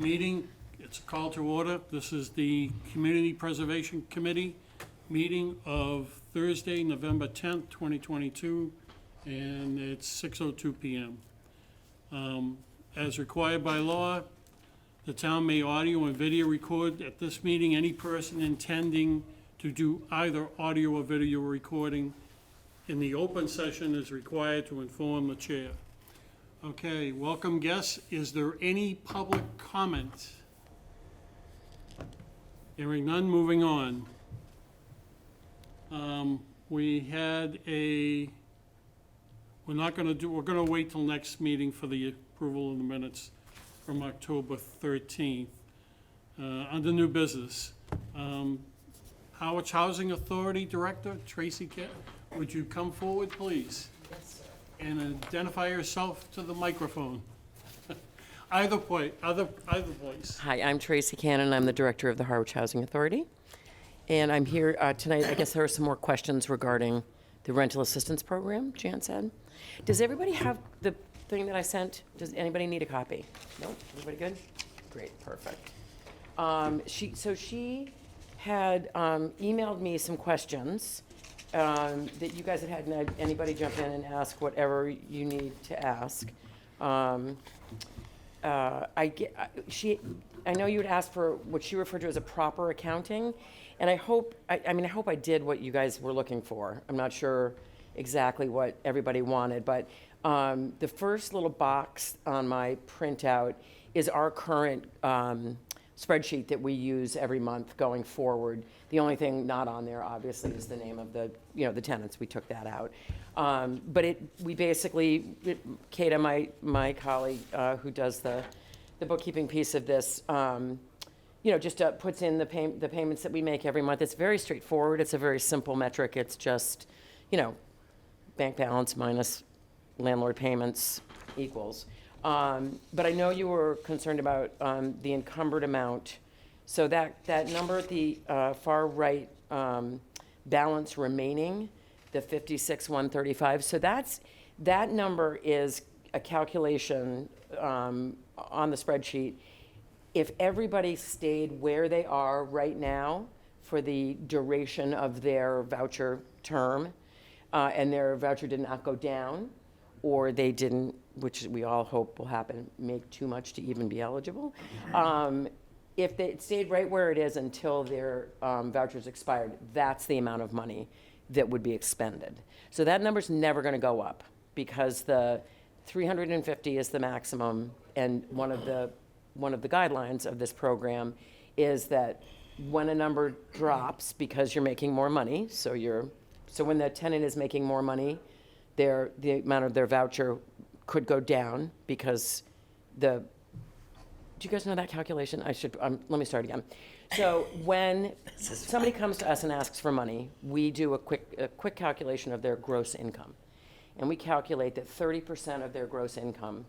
Meeting, it's a call to order. This is the Community Preservation Committee meeting of Thursday, November 10th, 2022, and it's 6:02 PM. As required by law, the town may audio and video record at this meeting any person intending to do either audio or video recording in the open session is required to inform the chair. Okay, welcome guests. Is there any public comment? Hearing none, moving on. We had we're gonna wait till next meeting for the approval of the minutes from October 13th. Under new business, Harwich Housing Authority Director, Tracy Kett, would you come forward, please? Yes, sir. And identify yourself to the microphone. Either place. Hi, I'm Tracy Cannon. I'm the director of the Harwich Housing Authority. And I'm here tonight, I guess there are some more questions regarding the rental assistance program, Jan said. Does everybody have the thing that I sent? Does anybody need a copy? No? Everybody good? Great, perfect. She had emailed me some questions that you guys had and anybody jump in and ask whatever you need to ask. I know you would ask for what she referred to as a proper accounting, and I hope I did what you guys were looking for. I'm not sure exactly what everybody wanted, but the first little box on my printout is our current spreadsheet that we use every month going forward. The only thing not on there, obviously, is the name of the tenants. We took that out. But we basically, Kata, my colleague who does the bookkeeping piece of this, just puts in the payments that we make every month. It's very straightforward. It's a very simple metric. It's just, bank balance minus landlord payments equals. But I know you were concerned about the encumbered amount. So that number at the far right, balance remaining, the 56,135. So that number is a calculation on the spreadsheet. If everybody stayed where they are right now for the duration of their voucher term, and their voucher did not go down, or they didn't, which we all hope will happen, make too much to even be eligible. If they stayed right where it is until their vouchers expired, that's the amount of money that would be expended. So that number's never gonna go up because the 350 is the maximum, and one of the guidelines of this program is that when a number drops because you're making more money, so when the tenant is making more money, the amount of their voucher could go down because do you guys know that calculation? Let me start again. So when somebody comes to us and asks for money, we do a quick calculation of their gross income. And we calculate that 30% of their gross income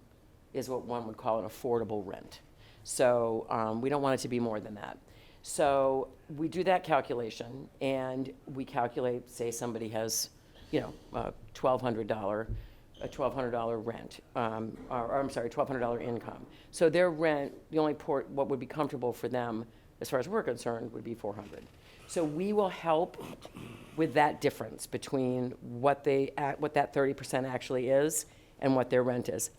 is what one would call an affordable rent. So we don't want it to be more than that. So we do that calculation, and we calculate, say somebody has, a $1,200 rent, $1,200 income. So their rent, what would be comfortable for them, as far as we're concerned, would be $400. So we will help with that difference between what that 30% actually is and what their rent is,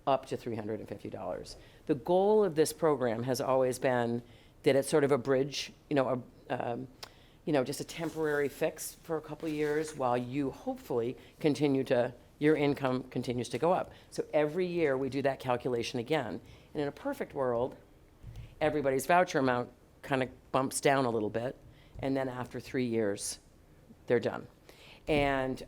up to $350. The goal of this program has always been that it's sort of a bridge, just a temporary fix for a couple of years while you hopefully your income continues to go up. So every year we do that calculation again. And in a perfect world, everybody's voucher amount kind of bumps down a little bit, and then after 3 years, they're done. And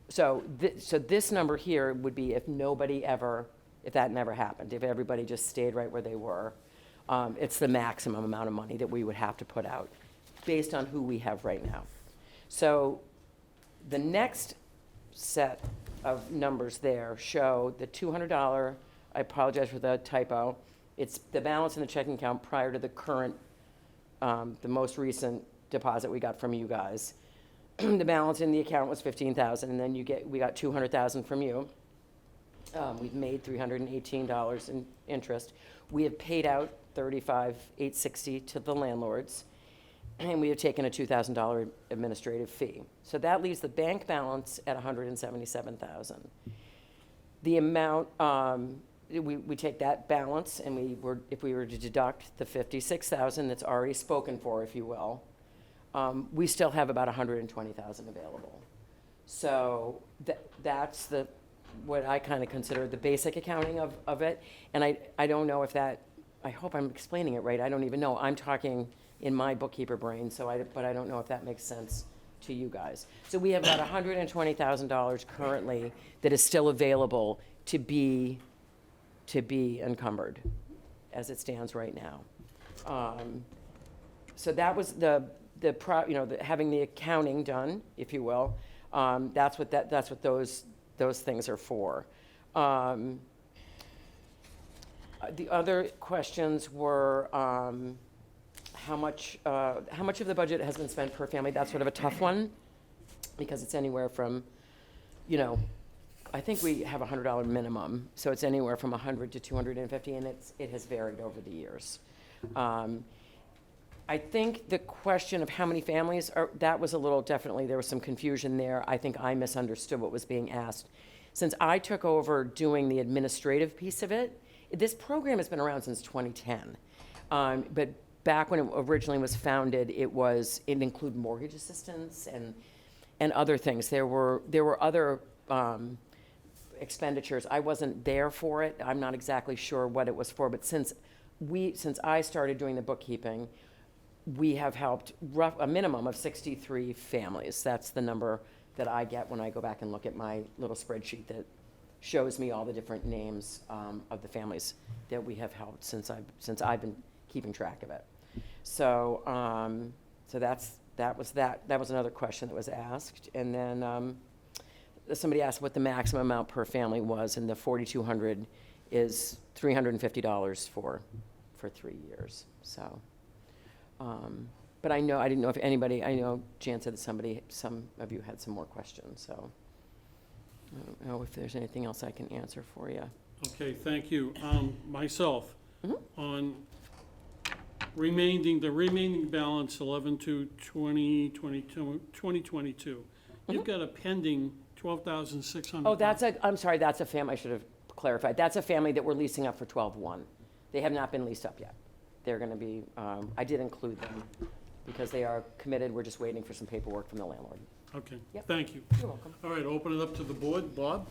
so this number here would be if that never happened, if everybody just stayed right where they were, it's the maximum amount of money that we would have to put out based on who we have right now. So the next set of numbers there show the $200, I apologize for the typo, it's the balance in the checking account prior to the current, the most recent deposit we got from you guys. The balance in the account was $15,000, and then we got $200,000 from you. We've made $318 in interest. We have paid out $35,860 to the landlords, and we have taken a $2,000 administrative fee. So that leaves the bank balance at $177,000. The amount, we take that balance, and if we were to deduct the $56,000 that's already spoken for, if you will, we still have about $120,000 available. So that's what I kind of consider the basic accounting of it. And I don't know if that, I hope I'm explaining it right. I don't even know. I'm talking in my bookkeeper brain, but I don't know if that makes sense to you guys. So we have about $120,000 currently that is still available to be encumbered as it stands right now. So that was having the accounting done, if you will. That's what those things are for. The other questions were how much of the budget has been spent per family. That's sort of a tough one because it's anywhere from, I think we have a $100 minimum, so it's anywhere from $100 to $250, and it has varied over the years. I think the question of how many families that was a little, definitely, there was some confusion there. I think I misunderstood what was being asked. Since I took over doing the administrative piece of it, this program has been around since 2010. But back when it originally was founded, it included mortgage assistance and other things. There were other expenditures. I wasn't there for it. I'm not exactly sure what it was for, but since I started doing the bookkeeping, we have helped a minimum of 63 families. That's the number that I get when I go back and look at my little spreadsheet that shows me all the different names of the families that we have helped since I've been keeping track of it. So that was another question that was asked. And then somebody asked what the maximum amount per family was, and the $4,200 is $350 for 3 years. So, but I didn't know if anybody, I know Jan said that some of you had some more questions, so I don't know if there's anything else I can answer for you. Okay, thank you. Myself, on the remaining balance, 11/2/2022, you've got a pending $12,600. Oh, I'm sorry, that's a family, I should have clarified. That's a family that we're leasing up for 12/1. They have not been leased up yet. They're gonna be, I did include them because they are committed. We're just waiting for some paperwork from the landlord. Okay, Yep. thank you. You're welcome. All right, open it up to the board. Bob?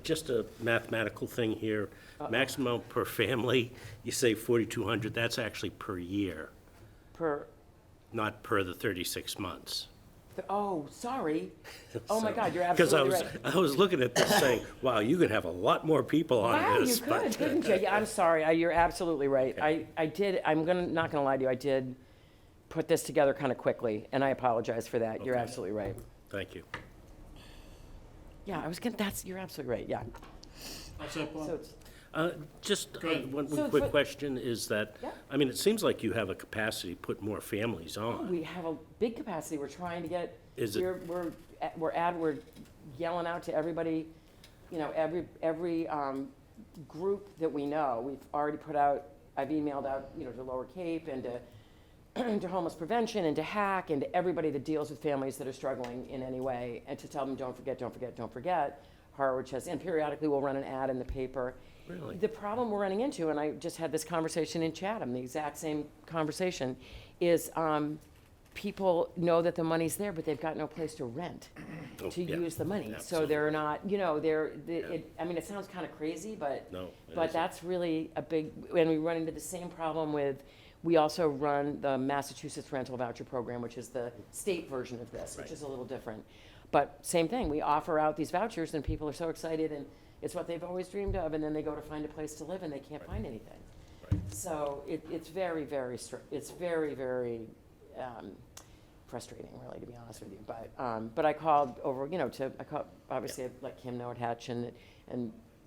Just a mathematical thing here. Maximum per family, you say 4,200, that's actually per year, not per the 36 months. Oh, sorry. Oh, my So- God, you're absolutely right. Because I was looking at this saying, wow, you could have a lot more people on Wow, this. you could, couldn't you? Yeah, I'm sorry. You're absolutely right. I did, not gonna lie to you, I did put this together kind of quickly, and I apologize for that. You're Okay. absolutely right. Thank you. Yeah, you're absolutely right, yeah. How's that, Bob? So it's, Just Go ahead. one So quick for- question is that, Yeah. I mean, it seems like you have a capacity to put more families on. we have a big capacity. We're trying to get, Is it- we're yelling out to everybody, every group that we know. We've already put out, I've emailed out, to Lower Cape and to homeless prevention and to HAC and to everybody that deals with families that are struggling in any way, and to tell them, don't forget, don't forget, don't forget. Harwich has, and periodically we'll run an ad in the paper. Really? The problem we're running into, and I just had this conversation in Chatham, the exact same conversation, is people know that the money's there, but they've got no place to rent Oh, to yeah, use the money. So absolutely. they're not, it sounds kind of crazy, but No, it but isn't. that's really a big, and we run into the same problem with, we also run the Massachusetts Rental Voucher Program, which is the state version of this, which Right. is a little different. But same thing, we offer out these vouchers and people are so excited and it's what they've always dreamed of, and then they go to find a place to live and they can't find anything. Right. So it's very, very, it's very, very frustrating, really, to be honest with you. But I called over, obviously, I let Kim know at Hatch and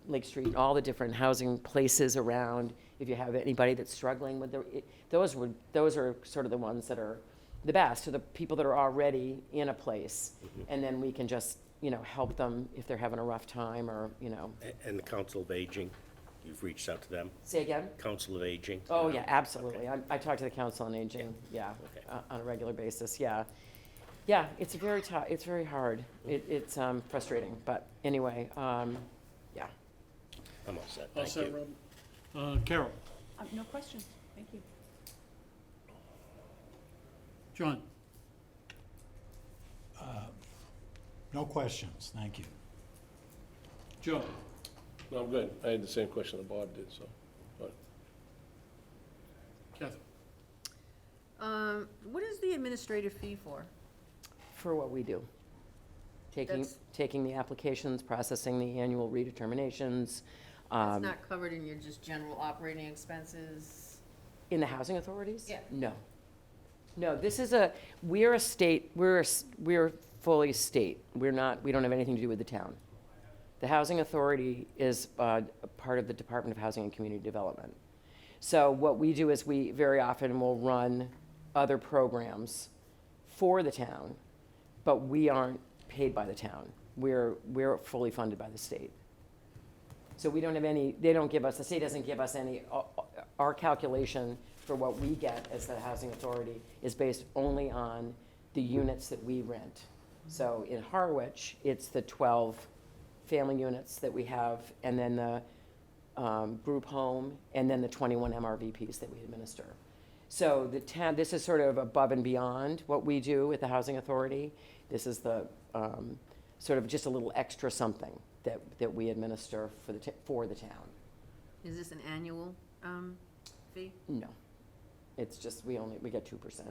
Lake Street, and all the different housing places around. If you have anybody that's struggling with those are sort of the ones that are the best, to the people that are already in a place, and then we can just, help them if they're having a rough time, or, And the Council of Aging. You've reached out to them? Say again? Council of Aging? Oh, yeah, absolutely. I talk to the Council on Aging, yeah, Okay. on a regular basis, yeah. Yeah, it's very tough, it's very hard. It's frustrating, but anyway, yeah. I'm all set, All thank set, you. Rob? Carol? No questions, thank you. John? No questions, thank you. Joe? No, I'm good. I had the same question that Bob did, so. but- Kathy? What is the administrative fee for? For what we do. That's- Taking the applications, processing the annual redeterminations. It's not covered in your just general operating expenses? In the housing authorities? Yeah. No. No, this is we're a state, we're fully state. We don't have anything to do with the town. The housing authority is part of the Department of Housing and Community Development. So what we do is we very often will run other programs for the town, but we aren't paid by the town. We're fully funded by the state. So we don't have any, they don't give us, the state doesn't give us any, our calculation for what we get as the housing authority is based only on the units that we rent. So in Harwich, it's the 12 family units that we have, and then the group home, and then the 21 MRVPs that we administer. So the town, this is sort of above and beyond what we do at the housing authority. This is the sort of just a little extra something that we administer for the town. Is this an annual fee? No, it's just, we get 2%,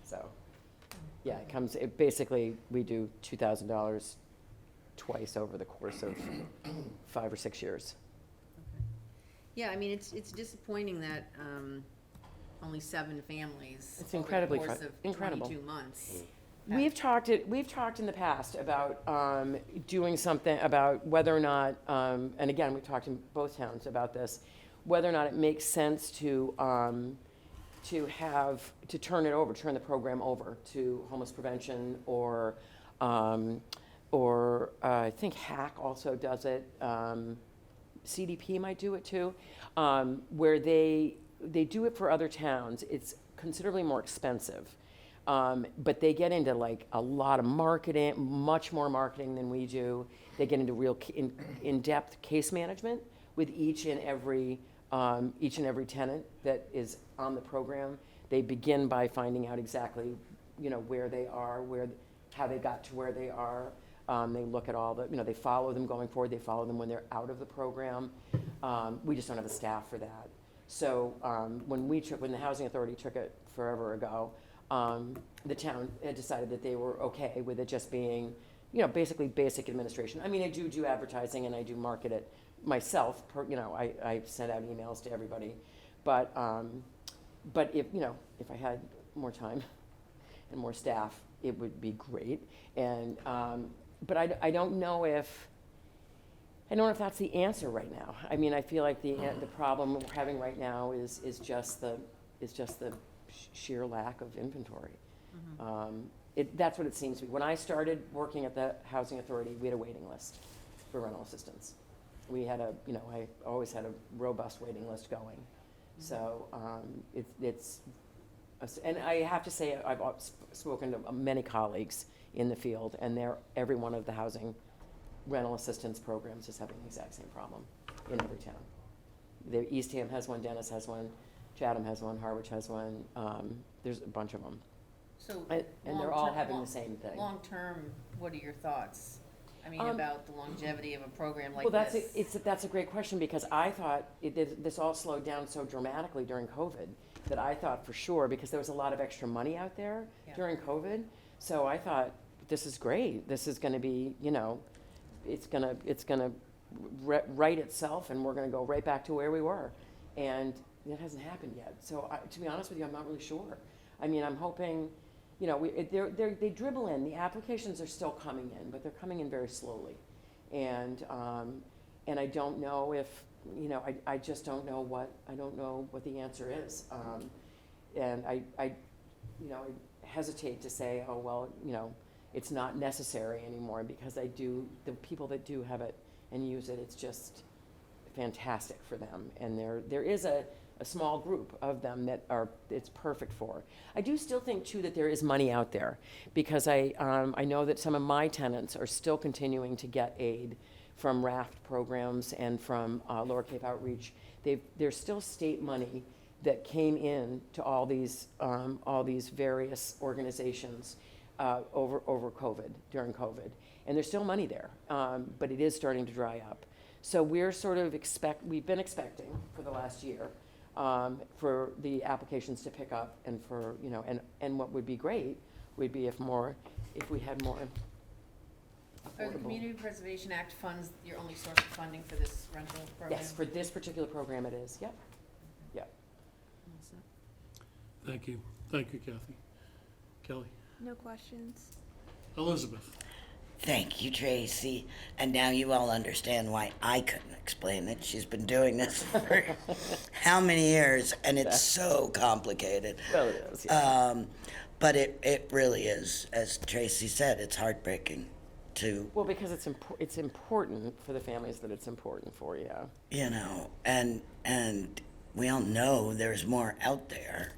so, yeah, basically, we do $2,000 twice over the course of 5 or 6 years. Yeah, I mean, it's disappointing that only 7 families. It's incredibly over the course of incredible. 22 months. We've talked in the past about doing something, about whether or not, and again, we've talked in both towns about this, whether or not it makes sense to turn the program over to homeless prevention, or I think HAC also does it. CDP might do it too, where they do it for other towns. It's considerably more expensive. But they get into like a lot of marketing, much more marketing than we do. They get into real in-depth case management with each and every tenant that is on the program. They begin by finding out exactly, where they are, how they got to where they are. They look at all they follow them going forward. They follow them when they're out of the program. We just don't have the staff for that. So when the housing authority took it forever ago, the town had decided that they were okay with it just being, basically basic administration. I mean, I do advertising and I do market it myself. I send out emails to everybody, but if I had more time and more staff, it would be great. And but I don't know if that's the answer right now. I mean, I feel like the problem we're having right now is just the sheer lack of inventory. That's what it seems to be. When I started working at the housing authority, we had a waiting list for rental assistance. We had I always had a robust waiting list going. So and I have to say, I've spoken to many colleagues in the field, and every one of the housing rental assistance programs is having the exact same problem in every town. Eastham has one, Dennis has one, Chatham has one, Harwich has one. There's a bunch of them. So, And they're all long-term- having the same thing. Long-term, what are your thoughts? I mean, Um, about the longevity of a program like Well, this? that's a great question, because I thought this all slowed down so dramatically during COVID that I thought for sure, because there was a lot of extra money out there Yeah. during COVID. So I thought, this is great. This is gonna be, it's gonna right itself, and we're gonna go right back to where we were. And that hasn't happened yet. So to be honest with you, I'm not really sure. I mean, I'm hoping, they dribble in. The applications are still coming in, but they're coming in very slowly. And I don't know if, I just don't know what the answer is. And I hesitate to say, oh, well, it's not necessary anymore, because the people that do have it and use it, it's just fantastic for them. And there is a small group of them that it's perfect for. I do still think too that there is money out there, because I know that some of my tenants are still continuing to get aid from RAFT programs and from Lower Cape Outreach. There's still state money that came in to all these various organizations over COVID, during COVID. And there's still money there, but it is starting to dry up. So we're sort of we've been expecting for the last year for the applications to pick up, and for, you know, and what would be great would be if we had more Are the affordable. Community Preservation Act funds your only source of funding for this rental program? Yes, for this particular program it is, yep, yep. Thank you. Thank you, Kathy. Kelly? No questions. Elizabeth? Thank you, Tracy. And now you all understand why I couldn't explain it. She's been doing this for how many years, and it's so complicated. Well, it is, yeah. But it really is, as Tracy said, it's heartbreaking to, Well, because it's important for the families that it's important for, yeah. you know, and we all know there's more out there,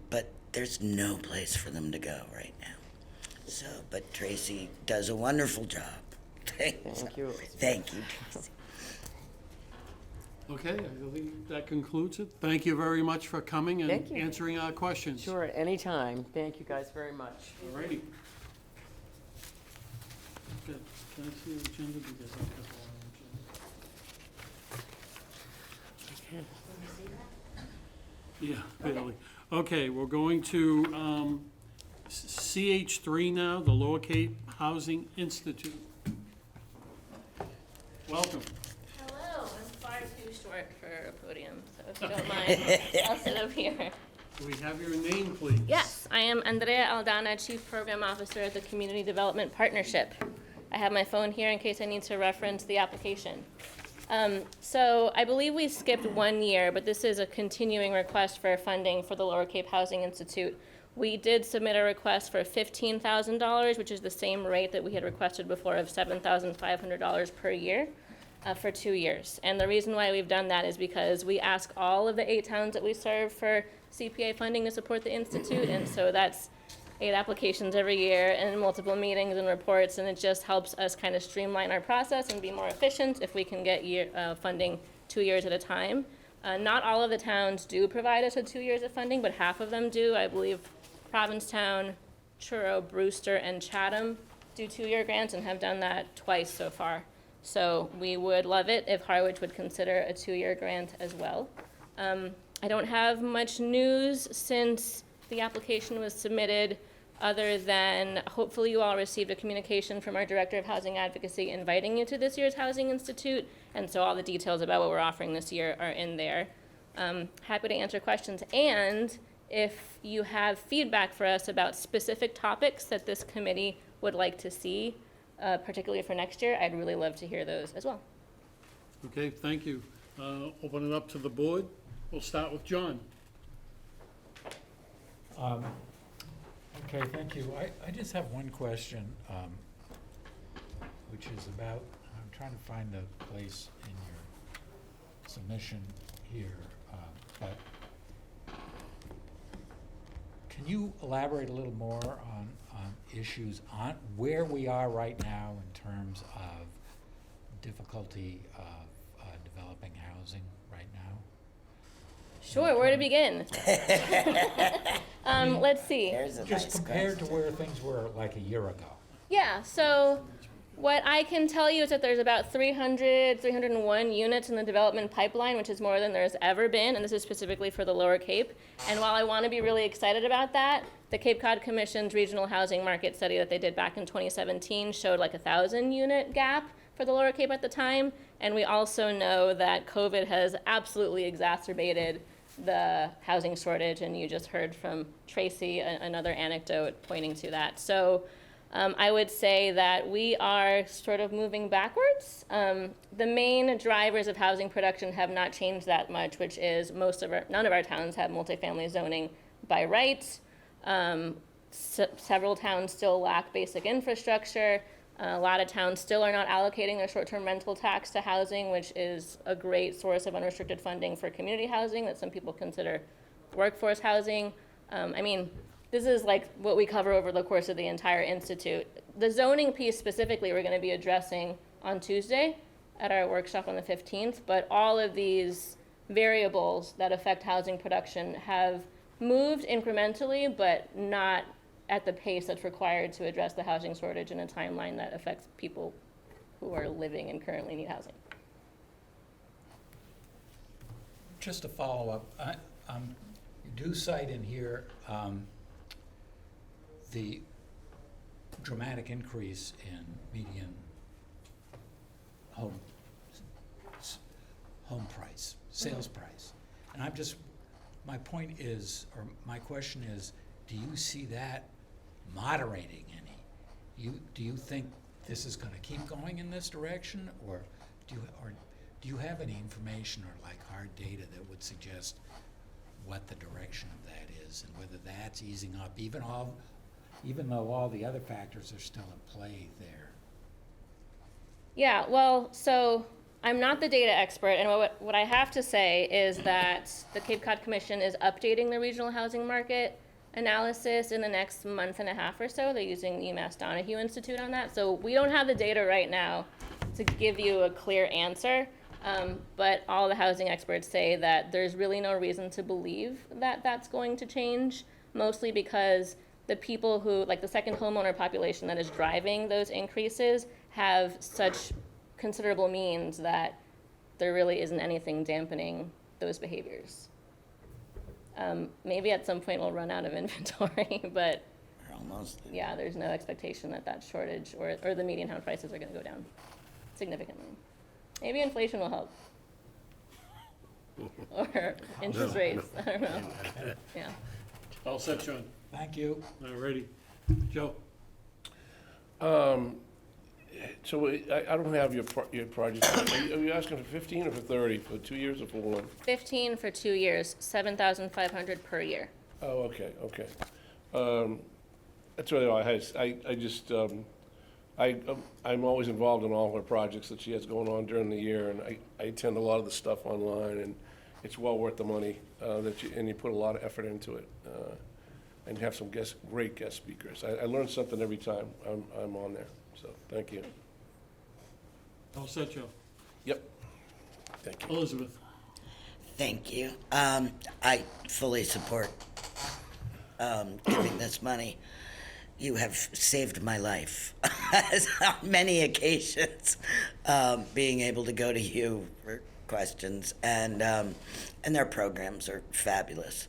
but there's no place for them to go right now. So, but Tracy does a wonderful job. Thank you. Thank you, Tracy. Okay, I think that concludes it. Thank you very much for coming and Thank you. answering our questions. Sure, anytime. Thank you guys very much. All righty. Good. Can I see the agenda, because I've got the wrong agenda? Yeah, barely. Okay, we're going to CH3 now, the Lower Cape Housing Institute. Welcome. Hello, I'm far too short for a podium, so if you don't mind, I'll sit up here. Do we have your name, please? Yes, I am Andrea Aldana, Chief Program Officer at the Community Development Partnership. I have my phone here in case I need to reference the application. So I believe we skipped 1 year, but this is a continuing request for funding for the Lower Cape Housing Institute. We did submit a request for $15,000, which is the same rate that we had requested before of $7,500 per year for 2 years. And the reason why we've done that is because we ask all of the 8 towns that we serve for CPA funding to support the Institute, and so that's 8 applications every year and multiple meetings and reports, and it just helps us kind of streamline our process and be more efficient if we can get funding 2 years at a time. Not all of the towns do provide us with 2 years of funding, but half of them do. I believe Provincetown, Truro, Brewster, and Chatham do 2-year grants and have done that twice so far. So we would love it if Harwich would consider a 2-year grant as well. I don't have much news since the application was submitted, other than hopefully you all received a communication from our Director of Housing Advocacy inviting you to this year's Housing Institute, and so all the details about what we're offering this year are in there. Happy to answer questions, and if you have feedback for us about specific topics that this committee would like to see, particularly for next year, I'd really love to hear those as well. Okay, thank you. Open it up to the board. We'll start with John. Okay, thank you. I just have one question, which is about, I'm trying to find the place in your submission here, but can you elaborate a little more on issues on where we are right now in terms of difficulty of developing housing right now? Sure, where to begin? Let's see. There's a Just nice compared to question. where things were like a year ago. Yeah, so what I can tell you is that there's about 301 units in the development pipeline, which is more than there's ever been, and this is specifically for the Lower Cape. And while I want to be really excited about that, the Cape Cod Commission's regional housing market study that they did back in 2017 showed like a 1,000-unit gap for the Lower Cape at the time. And we also know that COVID has absolutely exacerbated the housing shortage, and you just heard from Tracy another anecdote pointing to that. So I would say that we are sort of moving backwards. The main drivers of housing production have not changed that much, which is none of our towns have multifamily zoning by right. Several towns still lack basic infrastructure. A lot of towns still are not allocating their short-term rental tax to housing, which is a great source of unrestricted funding for community housing that some people consider workforce housing. I mean, this is like what we cover over the course of the entire institute. The zoning piece specifically, we're going to be addressing on Tuesday at our workshop on the 15th, but all of these variables that affect housing production have moved incrementally, but not at the pace that's required to address the housing shortage in a timeline that affects people who are living and currently need housing. Just to follow up, you do cite in here the dramatic increase in median home price, sales price. And my point is, or my question is, do you see that moderating any? Do you think this is gonna keep going in this direction, or do you have any information or like hard data that would suggest what the direction of that is, and whether that's easing up, even though all the other factors are still at play there? Yeah, well, so I'm not the data expert, and what I have to say is that the Cape Cod Commission is updating the regional housing market analysis in the next month and a half or so. They're using the UMass Donahue Institute on that. So we don't have the data right now to give you a clear answer, but all the housing experts say that there's really no reason to believe that that's going to change, mostly because the people who, like the second homeowner population that is driving those increases, have such considerable means that there really isn't anything dampening those behaviors. Maybe at some point we'll run out of inventory, but We're almost there. yeah, there's no expectation that that shortage or the median house prices are gonna go down significantly. Maybe inflation will help. Or interest rates, I don't know. Yeah. All set, Sean? Thank you. All righty. Joe? So I don't have your project. Are you asking for 15 or for 30, for 2 years or for one? 15 for 2 years, 7,500 per year. Oh, okay. That's really all I just, I'm always involved in all her projects that she has going on during the year, and I attend a lot of the stuff online, and it's well worth the money, and you put a lot of effort into it, and have some great guest speakers. I learn something every time I'm on there, so thank you. All set, Joe? Yep, thank you. Elizabeth? Thank you. I fully support giving this money. You have saved my life on many occasions, being able to go to you for questions, and their programs are fabulous.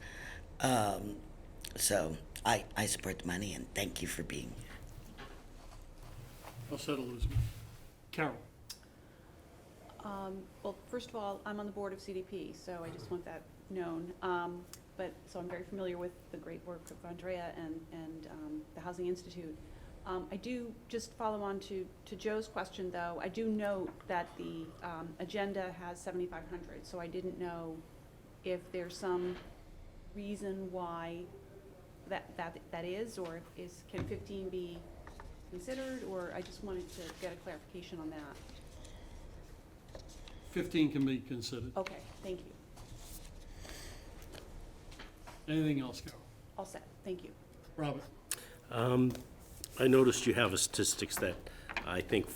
So I support the money, and thank you for being here. All set, Elizabeth. Carol? Well, first of all, I'm on the board of CDP, so I just want that known. So I'm very familiar with the great work of Andrea and the Housing Institute. I do just follow on to Joe's question, though. I do note that the agenda has 7,500, so I didn't know if there's some reason why that is, or can 15 be considered, or I just wanted to get a clarification on that. 15 can be considered. Okay, thank you. Anything else, Carol? All set, thank you. Robert? I noticed you have statistics that I think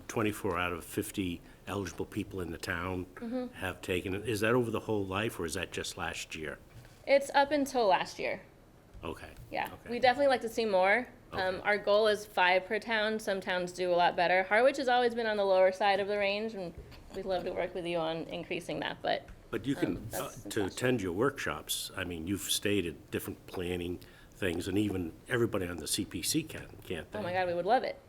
24 out of 50 eligible people in the town have taken it. Is that over the whole life, or is that just last year? It's up until last year. Okay. Yeah, Okay. we definitely like to see more. Okay. Our goal is 5 per town. Some towns do a lot better. Harwich has always been on the lower side of the range, and we'd love to work with you on increasing that, but But you can, that's to attend your workshops, I mean, you've stated different planning things, and even everybody on the CPC can't they? oh my God, we would love it.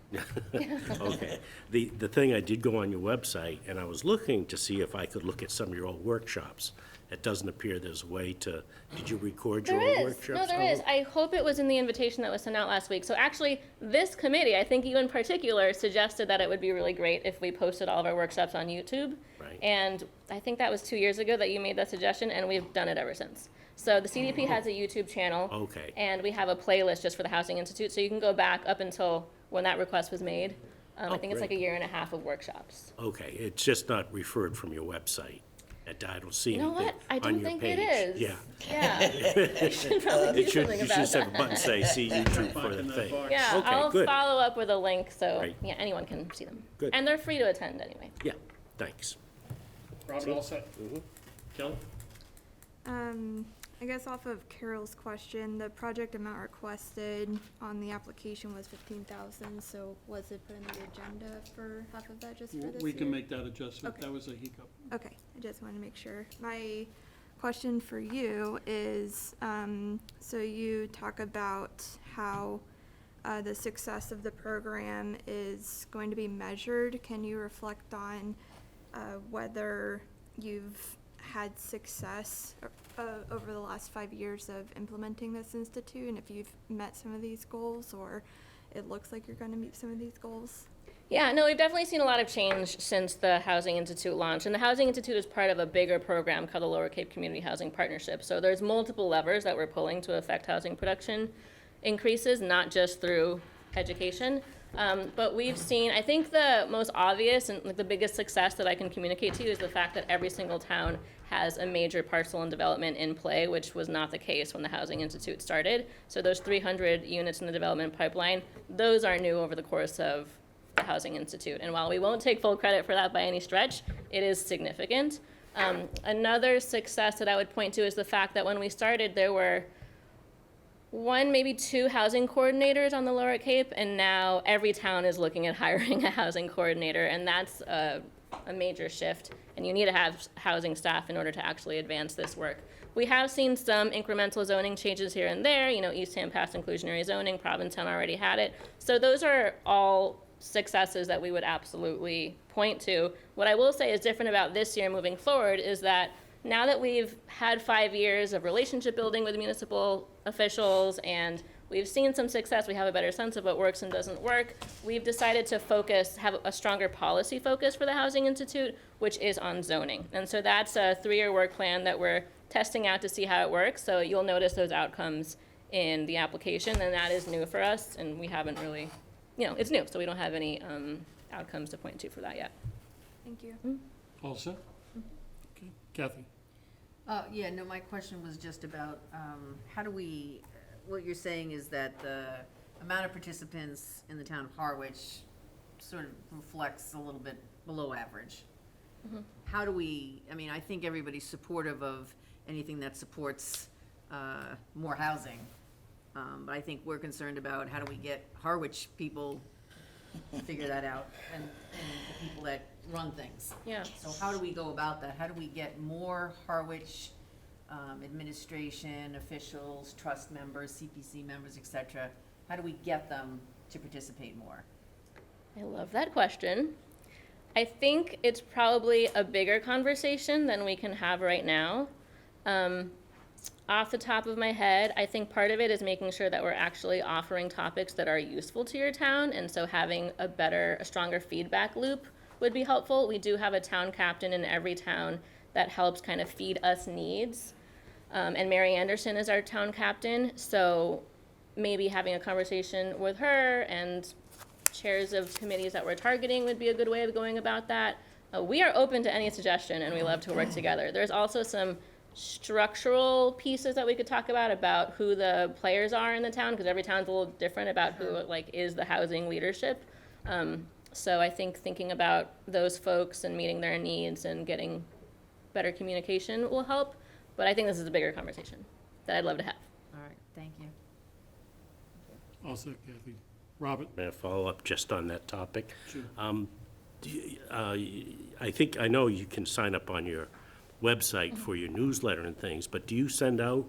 Okay. The thing, I did go on your website, and I was looking to see if I could look at some of your old workshops. It doesn't appear there's a way to, did you record your There old is. workshops? No, there is. I hope it was in the invitation that was sent out last week. So actually, this committee, I think you in particular, suggested that it would be really great if we posted all of our workshops on YouTube. Right. And I think that was 2 years ago that you made that suggestion, and we've done it ever since. So the CDP has a YouTube channel. Okay. And we have a playlist just for the Housing Institute, so you can go back up until when that request was made. Oh, I think it's like great. a year and a half of workshops. Okay, it's just not referred from your website. I don't see You know anything what? I on don't your think page. it is. Yeah. Yeah. We should probably do It should, something you should about just have a that. button say, see YouTube for Back the in that thing. box. Yeah, Okay, I'll good. follow up with a link so, Great. yeah, anyone can see them. Good. And they're free to attend anyway. Yeah, thanks. Robert, all set? Kelly? I guess off of Carol's question, the project amount requested on the application was 15,000, so was it put in the agenda for half of that just for this We can year? make that adjustment. Okay. That was a hiccup. Okay, I just wanted to make sure. My question for you is, so you talk about how the success of the program is going to be measured. Can you reflect on whether you've had success over the last 5 years of implementing this institute, and if you've met some of these goals, or it looks like you're going to meet some of these goals? Yeah, no, we've definitely seen a lot of change since the Housing Institute launched. And the Housing Institute is part of a bigger program called the Lower Cape Community Housing Partnership. So there's multiple levers that we're pulling to affect housing production increases, not just through education. But we've seen, I think the most obvious and like the biggest success that I can communicate to you is the fact that every single town has a major parcel and development in play, which was not the case when the Housing Institute started. So those 300 units in the development pipeline, those are new over the course of the Housing Institute. And while we won't take full credit for that by any stretch, it is significant. Another success that I would point to is the fact that when we started, there were one, maybe two housing coordinators on the Lower Cape, and now every town is looking at hiring a housing coordinator, and that's a major shift. And you need to have housing staff in order to actually advance this work. We have seen some incremental zoning changes here and there. You know, Eastham passed inclusionary zoning, Provincetown already had it. So those are all successes that we would absolutely point to. What I will say is different about this year moving forward is that now that we've had 5 years of relationship building with municipal officials and we've seen some success, we have a better sense of what works and doesn't work, we've decided to have a stronger policy focus for the Housing Institute, which is on zoning. And so that's a 3-year work plan that we're testing out to see how it works. So you'll notice those outcomes in the application, and that is new for us, and we haven't really, you know, it's new, so we don't have any outcomes to point to for that yet. Thank you. All set? Okay. Kathy? Yeah, no, my question was just about, how do we, what you're saying is that the amount of participants in the town of Harwich sort of reflects a little bit below average. How do we, I mean, I think everybody's supportive of anything that supports more housing. But I think we're concerned about how do we get Harwich people to figure that out, and the people that run things. Yeah. So how do we go about that? How do we get more Harwich administration, officials, trust members, CPC members, et cetera? How do we get them to participate more? I love that question. I think it's probably a bigger conversation than we can have right now. Off the top of my head, I think part of it is making sure that we're actually offering topics that are useful to your town, and so having a stronger feedback loop would be helpful. We do have a town captain in every town that helps kind of feed us needs. And Mary Anderson is our town captain, so maybe having a conversation with her and chairs of committees that we're targeting would be a good way of going about that. We are open to any suggestion, and we love to work together. There's also some structural pieces that we could talk about who the players are in the town, because every town's a little different about who is the housing leadership. So I think thinking about those folks and meeting their needs and getting better communication will help. But I think this is a bigger conversation that I'd love to have. All right, thank you. All set, Kathy. Robert? May I follow up just on that topic? Sure. I know you can sign up on your website for your newsletter and things, but do you send out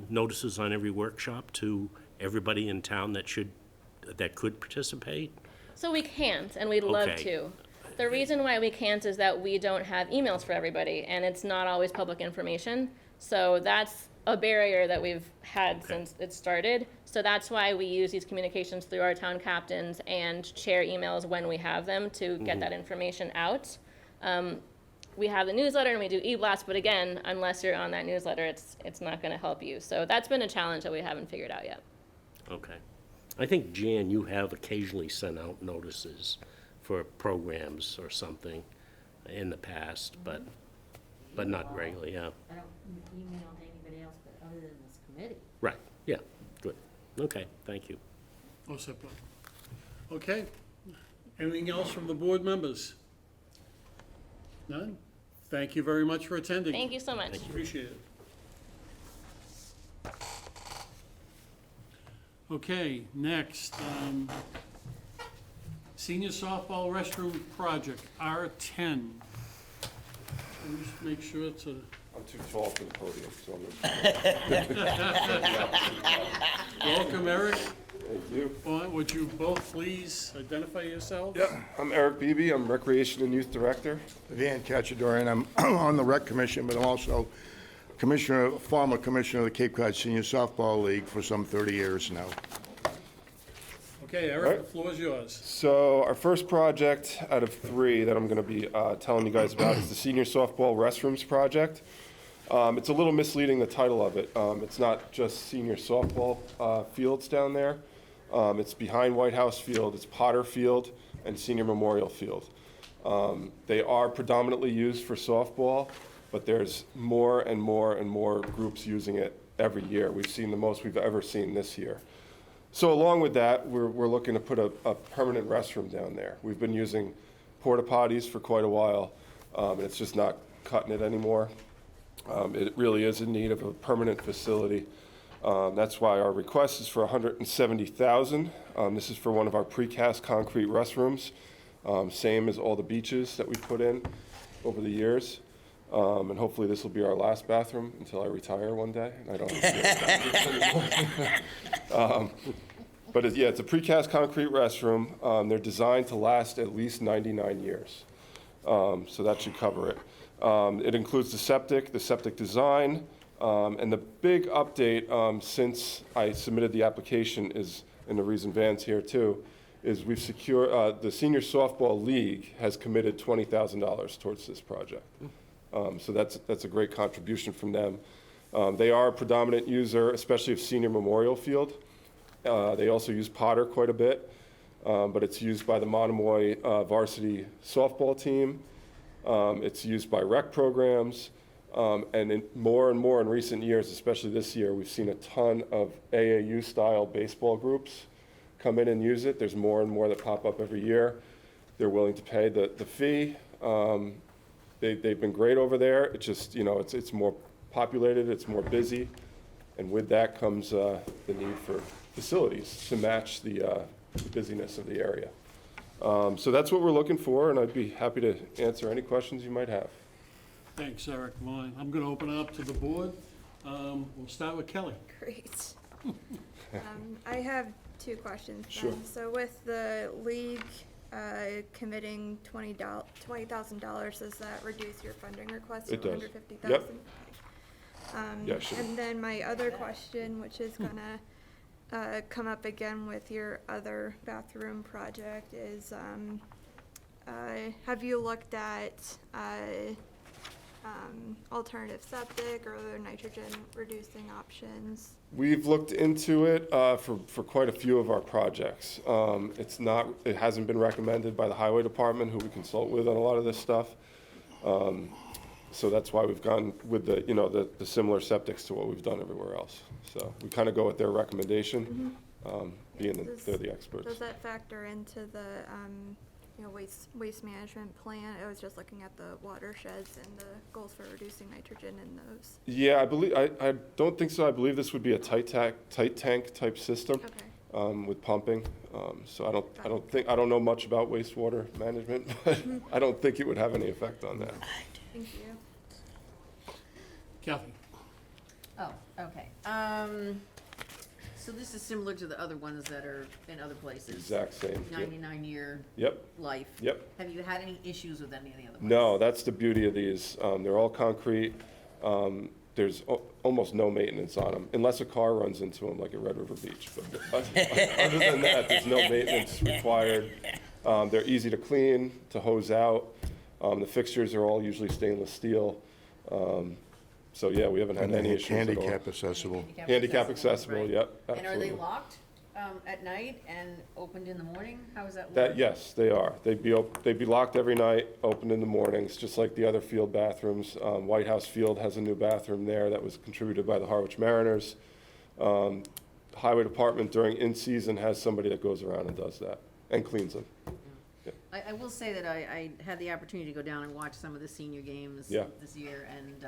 notices on every workshop to everybody in town that could participate? So we can't, and we'd love Okay. to. The reason why we can't is that we don't have emails for everybody, and it's not always public information. So that's a barrier that we've had since it started. So that's why we use these communications through our town captains and share emails when we have them to get that information out. We have the newsletter and we do e-blasts, but again, unless you're on that newsletter, it's not going to help you. So that's been a challenge that we haven't figured out yet. Okay. I think, Jan, you have occasionally sent out notices for programs or something in the past, but not regularly, yeah. I don't email to anybody else but other than this committee. Right, yeah, good. Okay, thank you. Oh, separate. Okay. Anything else from the board members? None? Thank you very much for attending. Thank you so much. Appreciate it. Okay, next, senior softball restroom project, R10. Let me just make sure it's a, I'm too tall for the podium, so I'm welcome, Eric. Thank you. Would you both please identify yourselves? Yeah, I'm Eric Beebe, I'm Recreation and Youth Director. Van Cachadorian, I'm on the Rec Commission, but I'm also former Commissioner of the Cape Cod Senior Softball League for some 30 years now. Okay, Eric, the floor is yours. So our first project out of 3 that I'm going to be telling you guys about is the Senior Softball Restrooms Project. It's a little misleading, the title of it. It's not just senior softball fields down there. It's behind White House Field, it's Potter Field, and Senior Memorial Field. They are predominantly used for softball, but there's more and more and more groups using it every year. We've seen the most we've ever seen this year. So along with that, we're looking to put a permanent restroom down there. We've been using porta potties for quite a while, and it's just not cutting it anymore. It really is in need of a permanent facility. That's why our request is for $170,000. This is for one of our precast concrete restrooms, same as all the beaches that we've put in over the years. And hopefully this will be our last bathroom until I retire one day. And I don't have to do it anymore. But it's a precast concrete restroom. They're designed to last at least 99 years. So that should cover it. It includes the septic design, and the big update since I submitted the application is, and the reason Van's here too, is we've secured, the Senior Softball League has committed $20,000 towards this project. So that's a great contribution from them. They are a predominant user, especially of Senior Memorial Field. They also use Potter quite a bit, but it's used by the Monomoy varsity softball team. It's used by rec programs, and more and more in recent years, especially this year, we've seen a ton of AAU-style baseball groups come in and use it. There's more and more that pop up every year. They're willing to pay the fee. They've been great over there. It's just, it's more populated, it's more busy, and with that comes the need for facilities to match the busyness of the area. So that's what we're looking for, and I'd be happy to answer any questions you might have. Thanks, Eric. Well, I'm going to open it up to the board. We'll start with Kelly. Great. I have 2 questions then. Sure. So with the league committing $20,000, does that reduce your funding request to It does. $150,000? Yep. Yeah, sure. And then my other question, which is gonna come up again with your other bathroom project, is have you looked at alternative septic or other nitrogen reducing options? We've looked into it for quite a few of our projects. It hasn't been recommended by the highway department, who we consult with on a lot of this stuff. So that's why we've gone with the similar septics to what we've done everywhere else. So we kind of go with their recommendation, being that they're the experts. Does that factor into the waste management plan? I was just looking at the watersheds and the goals for reducing nitrogen in those. Yeah, I don't think so. I believe this would be a tight tank type system. Okay. With pumping. So I don't know much about wastewater management, but I don't think it would have any effect on that. Thank you. Kathy? Oh, okay. So this is similar to the other ones that are in other places? Exact same. 99-year Yep, life? yep. Have you had any issues with any of the other ones? No, that's the beauty of these. They're all concrete. There's almost no maintenance on them, unless a car runs into them like at Red River Beach. But other than that, there's no maintenance required. They're easy to clean, to hose out. The fixtures are all usually stainless steel. So yeah, we haven't had any issues at all. Handicap accessible. Handicap accessible, right? yep, And are they absolutely. locked? at night and opened in the morning? How does that work? That, yes, they are. They'd be locked every night, open in the mornings, just like the other field bathrooms. White House Field has a new bathroom there that was contributed by the Harwich Mariners. Highway Department during in-season has somebody that goes around and does that and cleans them. I will say that I had the opportunity to go down and watch some of the senior games Yeah. this year, and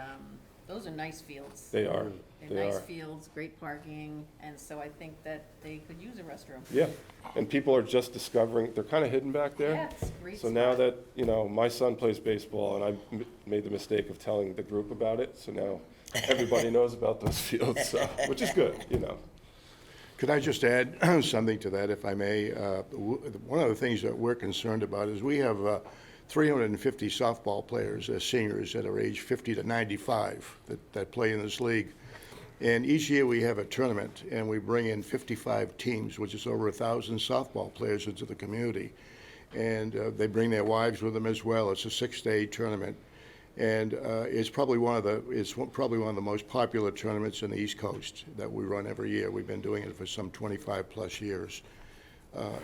those are nice fields. They are. They're They nice are. fields, great parking, and so I think that they could use a restroom. Yeah, and people are just discovering, they're kind of hidden back there. Yeah, it's a great So now spot. that, my son plays baseball, and I made the mistake of telling the group about it, so now everybody knows about those fields, so, which is good. Could I just add something to that, if I may? One of the things that we're concerned about is we have 350 softball players, seniors that are age 50 to 95 that play in this league. And each year we have a tournament, and we bring in 55 teams, which is over 1,000 softball players into the community. And they bring their wives with them as well. It's a 6-day tournament. And it's probably one of the most popular tournaments in the East Coast that we run every year. We've been doing it for some 25 plus years.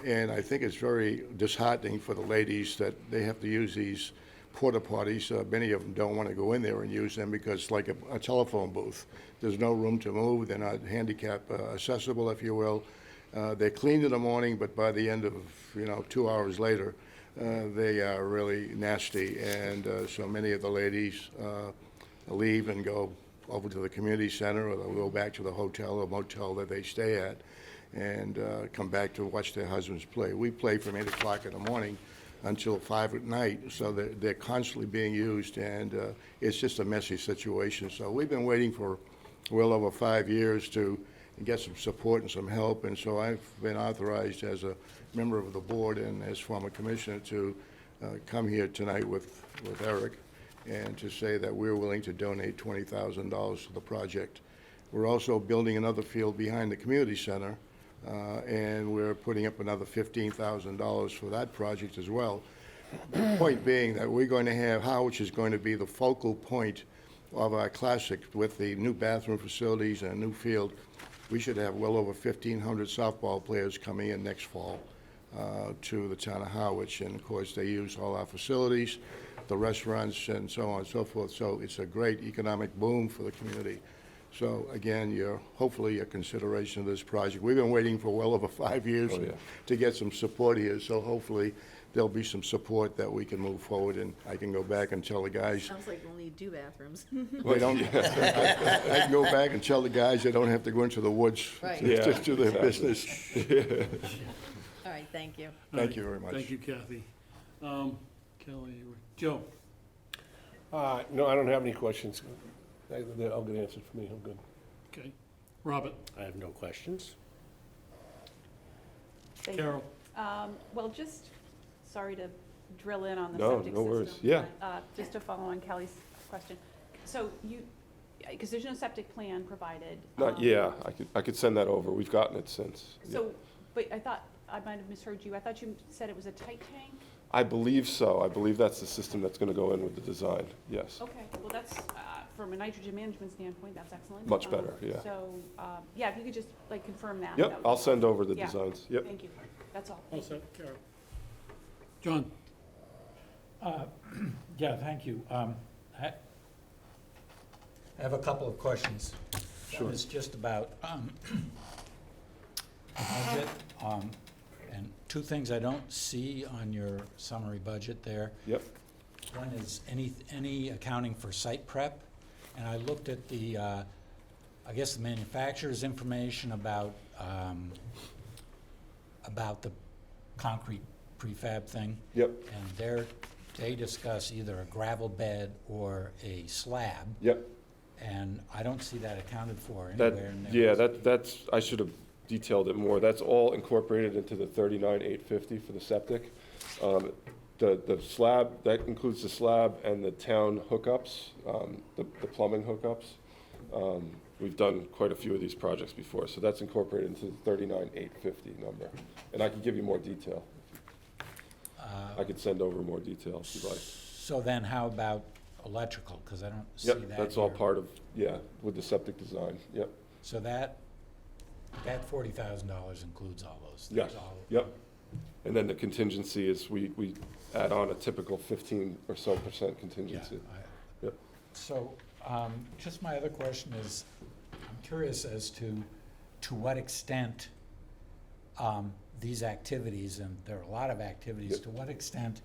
And I think it's very disheartening for the ladies that they have to use these porta potties. Many of them don't want to go in there and use them because it's like a telephone booth. There's no room to move. They're not handicap accessible, if you will. They're cleaned in the morning, but by the end of 2 hours later, they are really nasty, and so many of the ladies leave and go over to the community center, or they'll go back to the hotel or motel that they stay at, and come back to watch their husbands play. We play from 8 o'clock in the morning until 5 at night, so they're constantly being used, and it's just a messy situation. So we've been waiting for well over 5 years to get some support and some help, and so I've been authorized as a member of the board and as former commissioner to come here tonight with Eric and to say that we're willing to donate $20,000 to the project. We're also building another field behind the community center, and we're putting up another $15,000 for that project as well. The point being that we're going to have, Harwich is going to be the focal point of our classic with the new bathroom facilities and a new field. We should have well over 1,500 softball players coming in next fall to the town of Harwich. And of course, they use all our facilities, the restaurants, and so on and so forth. So it's a great economic boom for the community. So again, hopefully your consideration of this project. We've been waiting for well over 5 years to get some support here. So hopefully there'll be some support that we can move forward, and I can go back and tell the guys. Sounds like we'll need 2 bathrooms. They don't, I can go back and tell the guys they don't have to go into the woods Right. to do their business. All right, thank you. Thank you very much. Thank you, Kathy. Kelly, Joe? No, I don't have any questions. I'll get answered for me, I'm good. Okay. Robert? I have no questions. Thank you. Carol? Well, just, sorry to drill in on the No, septic system. no worries. Yeah. but, just to follow on Kelly's question. So because there's no septic plan provided. Yeah, I could send that over. We've gotten it since. Yeah. So, but I thought, I might have misheard you. I thought you said it was a tight tank? I believe so. I believe that's the system that's going to go in with the design, yes. Okay, well, that's, from a nitrogen management standpoint, that's excellent. Much better, yeah. So, yeah, if you could just, like, confirm that. Yep, that would I'll be send over the Yeah. designs. Yep. Thank you. That's all. All Thank you. set, Carol? John? Yeah, thank you. I have a couple of questions. Sure. It's just about budget, and 2 things I don't see on your summary budget there. Yep. One is any accounting for site prep, and I looked at the, I guess the manufacturer's information about the concrete prefab thing. Yep. And they discuss either a gravel bed or a slab, Yep. and I don't see that accounted for That, anywhere in there. yeah, that's, I should have detailed it more. That's all incorporated into the 39,850 for the septic. The slab, that includes the slab and the town hookups, the plumbing hookups. We've done quite a few of these projects before, so that's incorporated into the 39,850 number. And I can give you more detail. I could send over more detail if you'd like. So then how about electrical, because I don't see that Yep, that's all here. part of, yeah, with the septic design, yep. So that, That $40,000 includes all those things? Yes, yep. And then the contingency is we add on a typical 15% or so contingency. Yeah. Yep. So, just my other question is, I'm curious as to what extent these activities, and there are a lot of activities, Yep. to what extent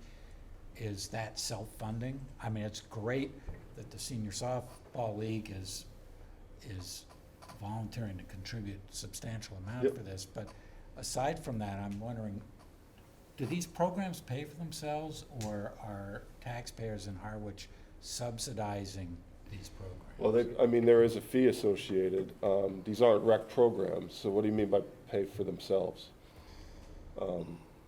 is that self-funding? I mean, it's great that the Senior Softball League is volunteering to contribute substantial amount Yep. for this, but aside from that, I'm wondering, do these programs pay for themselves, or are taxpayers in Harwich subsidizing these programs? Well, I mean, there is a fee associated. These aren't rec programs, so what do you mean by pay for themselves?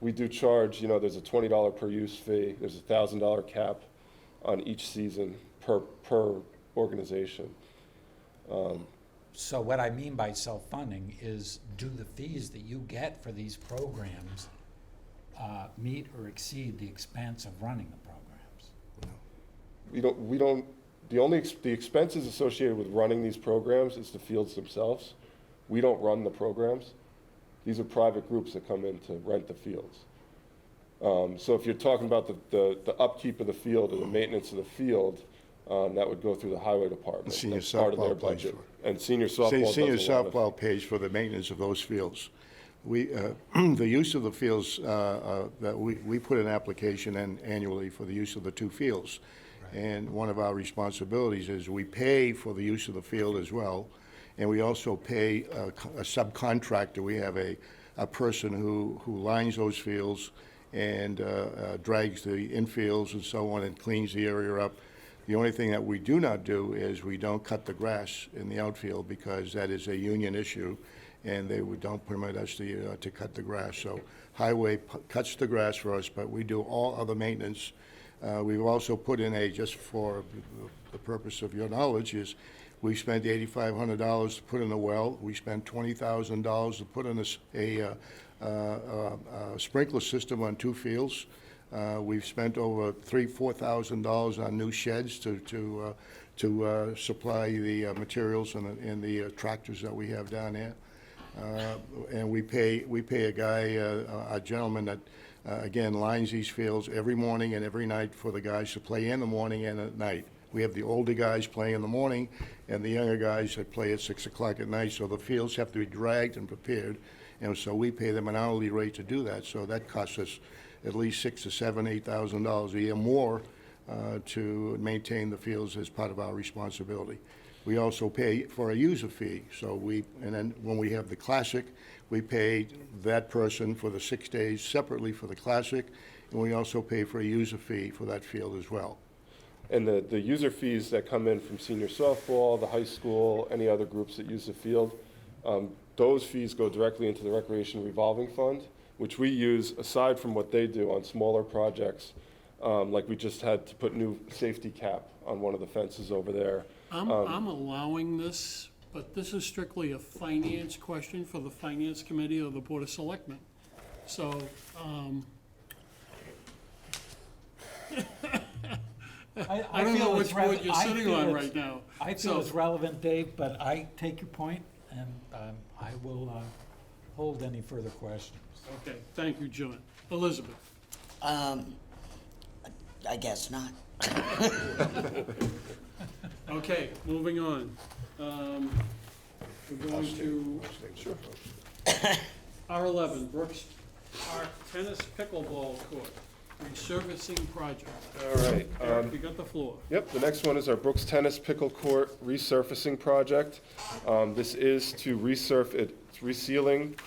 We do charge, there's a $20 per use fee, there's a $1,000 cap on each season per organization. So what I mean by self-funding is, do the fees that you get for these programs meet or exceed the expense of running the programs? The expenses associated with running these programs is the fields themselves. We don't run the programs. These are private groups that come in to rent the fields. So if you're talking about the upkeep of the field or the maintenance of the field, that would go through the highway department. Senior That's part of their softball pays budget. for And senior softball does Senior a lot of- softball pays for the maintenance of those fields. We, the use of the fields, that we put an application in annually for the use of the two fields. And one of our responsibilities is we pay for the use of the field as well. And we also pay a subcontractor. We have a person who lines those fields and drags the infields and so on and cleans the area up. The only thing that we do not do is we don't cut the grass in the outfield, because that is a union issue, and they don't permit us to cut the grass. So highway cuts the grass for us, but we do all other maintenance. We've also put in just for the purpose of your knowledge, is we spent $8,500 to put in a well. We spent $20,000 to put in a sprinkler system on two fields. We've spent over $4,000 on new sheds to supply the materials and the tractors that we have down there. And we pay a guy, a gentleman that, again, lines these fields every morning and every night for the guys to play in the morning and at night. We have the older guys play in the morning and the younger guys that play at 6 o'clock at night, so the fields have to be dragged and prepared. And so we pay them an hourly rate to do that. So that costs us at least $6,000 to $7,000, $8,000 a year more to maintain the fields as part of our responsibility. We also pay for a user fee. And then when we have the Classic, we pay that person for the 6 days separately for the Classic, and we also pay for a user fee for that field as well. And the user fees that come in from senior softball, the high school, any other groups that use the field, those fees go directly into the Recreation Revolving Fund, which we use aside from what they do on smaller projects. Like we just had to put new safety cap on one of the fences over there. I'm allowing this, but this is strictly a finance question for the Finance Committee or the Board of Selectmen. So, I don't know which board you're sitting on right now. I feel it's relevant, Dave, but I take your point, and I will hold any further questions. Okay, thank you, John. Elizabeth? I guess not. Okay, moving on. We're going to R11, Brooks Park Tennis Pickleball Court, resurfacing project. All right. Eric, you got the floor. Yep, the next one is our Brooks Tennis Pickle Court resurfacing project. This is to resealing,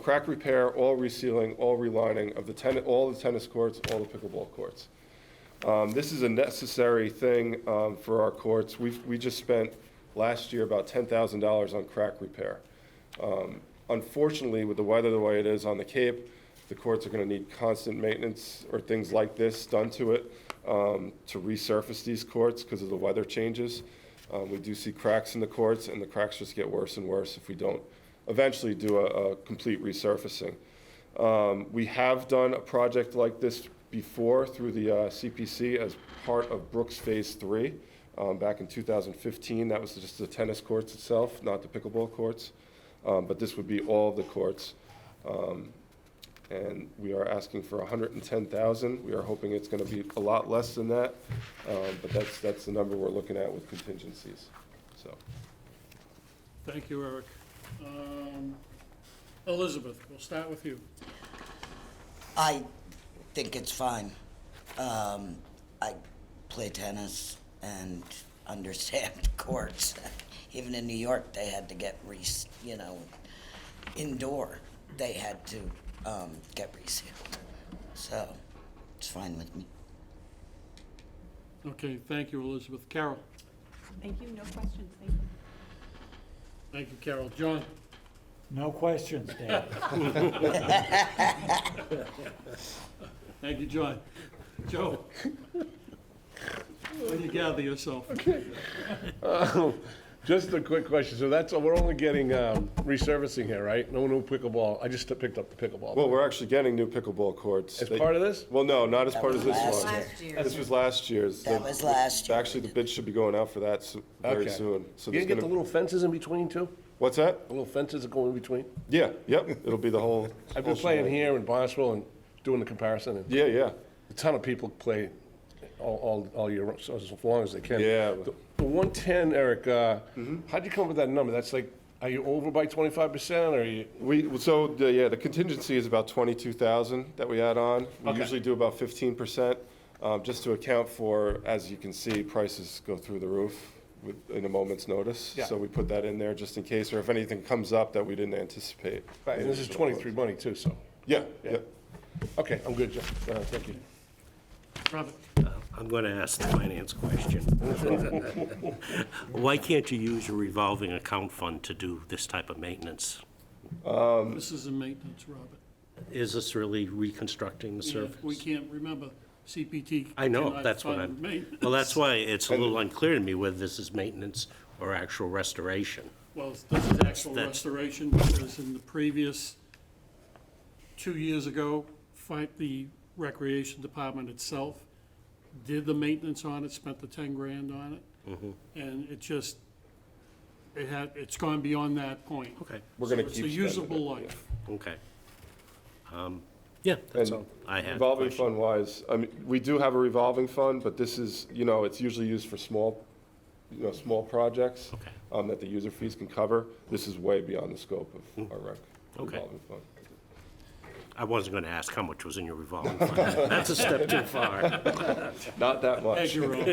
crack repair, all resealing, all relining of all the tennis courts, all the pickleball courts. This is a necessary thing for our courts. We just spent last year about $10,000 on crack repair. Unfortunately, with the weather the way it is on the Cape, the courts are going to need constant maintenance or things like this done to it to resurface these courts because of the weather changes. We do see cracks in the courts, and the cracks just get worse and worse if we don't eventually do a complete resurfacing. We have done a project like this before through the CPC as part of Brooks Phase 3 back in 2015. That was just the tennis courts itself, not the pickleball courts. but this would be all of the courts. And we are asking for 110,000. We are hoping it's gonna be a lot less than that, but that's the number we're looking at with contingencies, so. Thank you, Eric. Elizabeth, we'll start with you. I think it's fine. I play tennis and understand courts. Even in New York, they had to get indoor, they had to get resealed. So it's fine with me. Okay, thank you, Elizabeth. Carol? Thank you, no questions, thank you. Thank you, Carol. John? No questions, Dave. Thank you, John. Joe? When you gather yourself. Just a quick question. So we're only getting resurfacing here, right? No new pickleball. I just picked up the pickleball. Well, we're actually getting new pickleball courts. As part of this? Well, no, not as That part was of this last one. year. Last year. This was last year's. That was last year. Actually, the bid should be going out for that very Okay. soon. So You there's get the gonna, little fences in between too? what's that? The little fences that go in between? Yeah, yep, it'll be the whole. I've been whole playing shebang. here in Barnstable and doing the comparison, and Yeah, yeah. a ton of people play all year, so as long as they can. Yeah. The 110, Eric, how'd you come up with that number? That's like, are you over by 25%, or are you? The contingency is about 22,000 that we add on. We Okay. usually do about 15%, just to account for, as you can see, prices go through the roof in a moment's notice. Yeah. So we put that in there just in case, or if anything comes up that we didn't anticipate. Right, and this is 23 money too, so. Yeah, Yeah. yeah. Okay, I'm good, Joe. Thank you. Robert? I'm going to ask the finance question. Why can't you use your revolving account fund to do this type of maintenance? This is a maintenance, Robert. Is this really reconstructing the Yeah, surface? we can't remember CPT. I know, cannot that's what fund I'm, maintenance. well, that's why it's a little unclear to me whether this is maintenance or actual restoration. Well, this is actual That's- restoration, because in the previous 2 years ago, the Recreation Department itself did the maintenance on it, spent the 10 grand on it. And it's gone beyond that point. Okay, We're gonna So keep it's a spending usable it, yeah. life. okay. Yeah, that's And all I had. revolving Question. fund wise, I mean, we do have a revolving fund, but this is, it's usually used for small projects. Okay. That the user fees can cover. This is way beyond the scope of our Okay. revolving fund. I wasn't going to ask how much was in your revolving fund. That's a step too far. Not that much. Thank you, Rob.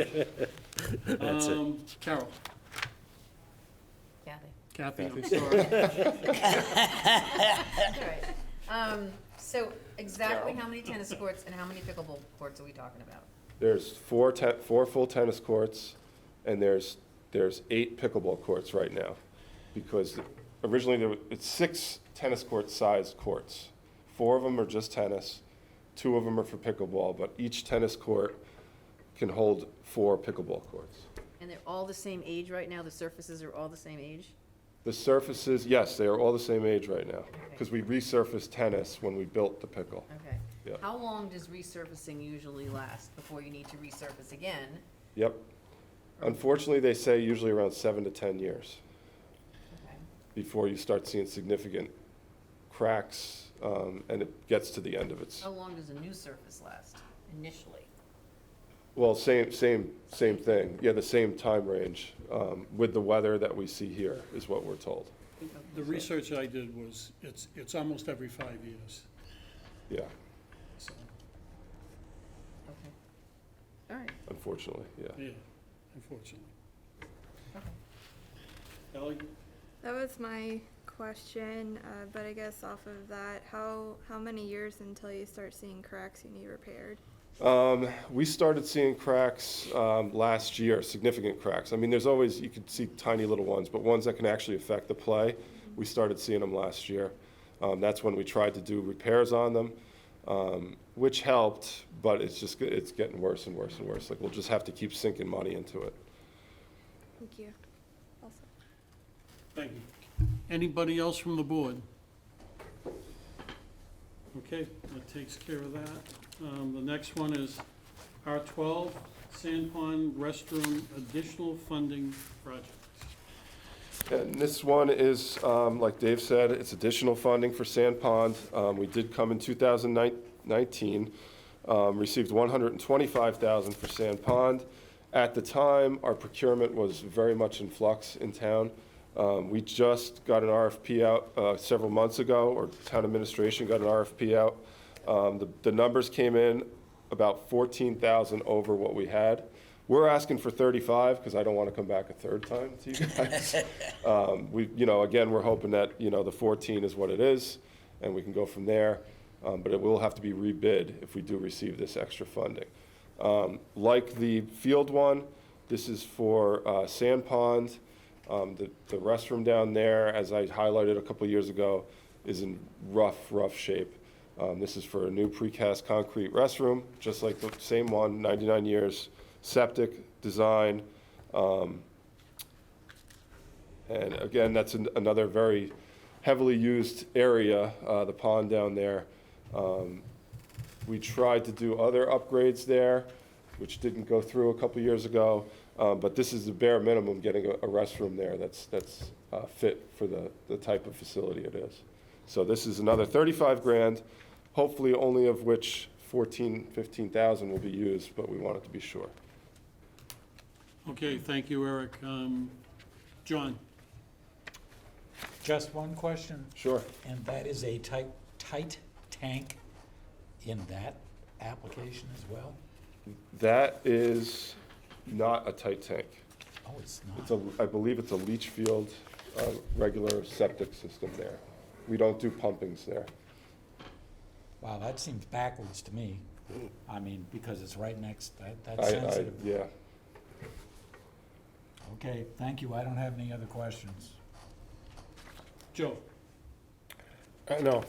That's it. Carol? Kathy. Kathy, I'm sorry. All right. So exactly how many tennis courts and how many pickleball courts are we talking about? There's four full tennis courts, and there's 8 pickleball courts right now. Because originally it's 6 tennis court-sized courts. 4 of them are just tennis, 2 of them are for pickleball, but each tennis court can hold 4 pickleball courts. And they're all the same age right now? The surfaces are all the same age? The surfaces, yes, they are all the same age right now, because we resurfaced tennis when we built the pickle. Okay. Yeah. How long does resurfacing usually last before you need to resurface again? Yep. Unfortunately, they say usually around 7 to 10 years Okay. before you start seeing significant cracks, and it gets to the end of its. How long does a new surface last initially? Well, same thing. Yeah, the same time range, with the weather that we see here is what we're told. The research I did was, it's almost every 5 years, Yeah, so, Okay. All right. unfortunately, yeah. yeah, unfortunately. Okay. Ellie? That was my question, but I guess off of that, how many years until you start seeing cracks you need repaired? We started seeing cracks last year, significant cracks. I mean, there's always, you can see tiny little ones, but ones that can actually affect the play, we started seeing them last year. That's when we tried to do repairs on them, which helped, but it's getting worse and worse and worse. Like, we'll just have to keep sinking money into it. Thank you. Also. Thank you. Anybody else from the board? Okay, that takes care of that. The next one is R12, Sand Pond Restroom Additional Funding Project. And this one is, like Dave said, it's additional funding for Sand Pond. We did come in 2019, received $125,000 for Sand Pond. At the time, our procurement was very much in flux in town. We just got an RFP out several months ago, or town administration got an RFP out. The numbers came in about 14,000 over what we had. We're asking for 35 because I don't want to come back a third time to you guys. Again, we're hoping that, the 14 is what it is, and we can go from there. But it will have to be rebid if we do receive this extra funding. Like the field one, this is for Sand Pond. The restroom down there, as I highlighted a couple years ago, is in rough shape. This is for a new precast concrete restroom, just like the same one, 99 years, septic design. And again, that's another very heavily used area, the pond down there. We tried to do other upgrades there, which didn't go through a couple years ago. But this is the bare minimum, getting a restroom there that's fit for the type of facility it is. So this is another 35 grand, hopefully only of which 15,000 will be used, but we want it to be sure. Okay, thank you, Eric. John? Just one question, Sure. and that is a tight tank in that application as well? That is not a tight tank. Oh, it's not? I believe it's a leach field, regular septic system there. We don't do pumpings there. Wow, that seems backwards to me. I mean, because it's right next, that's sensitive. Yeah. Okay, thank you. I don't have any other questions. Joe? No,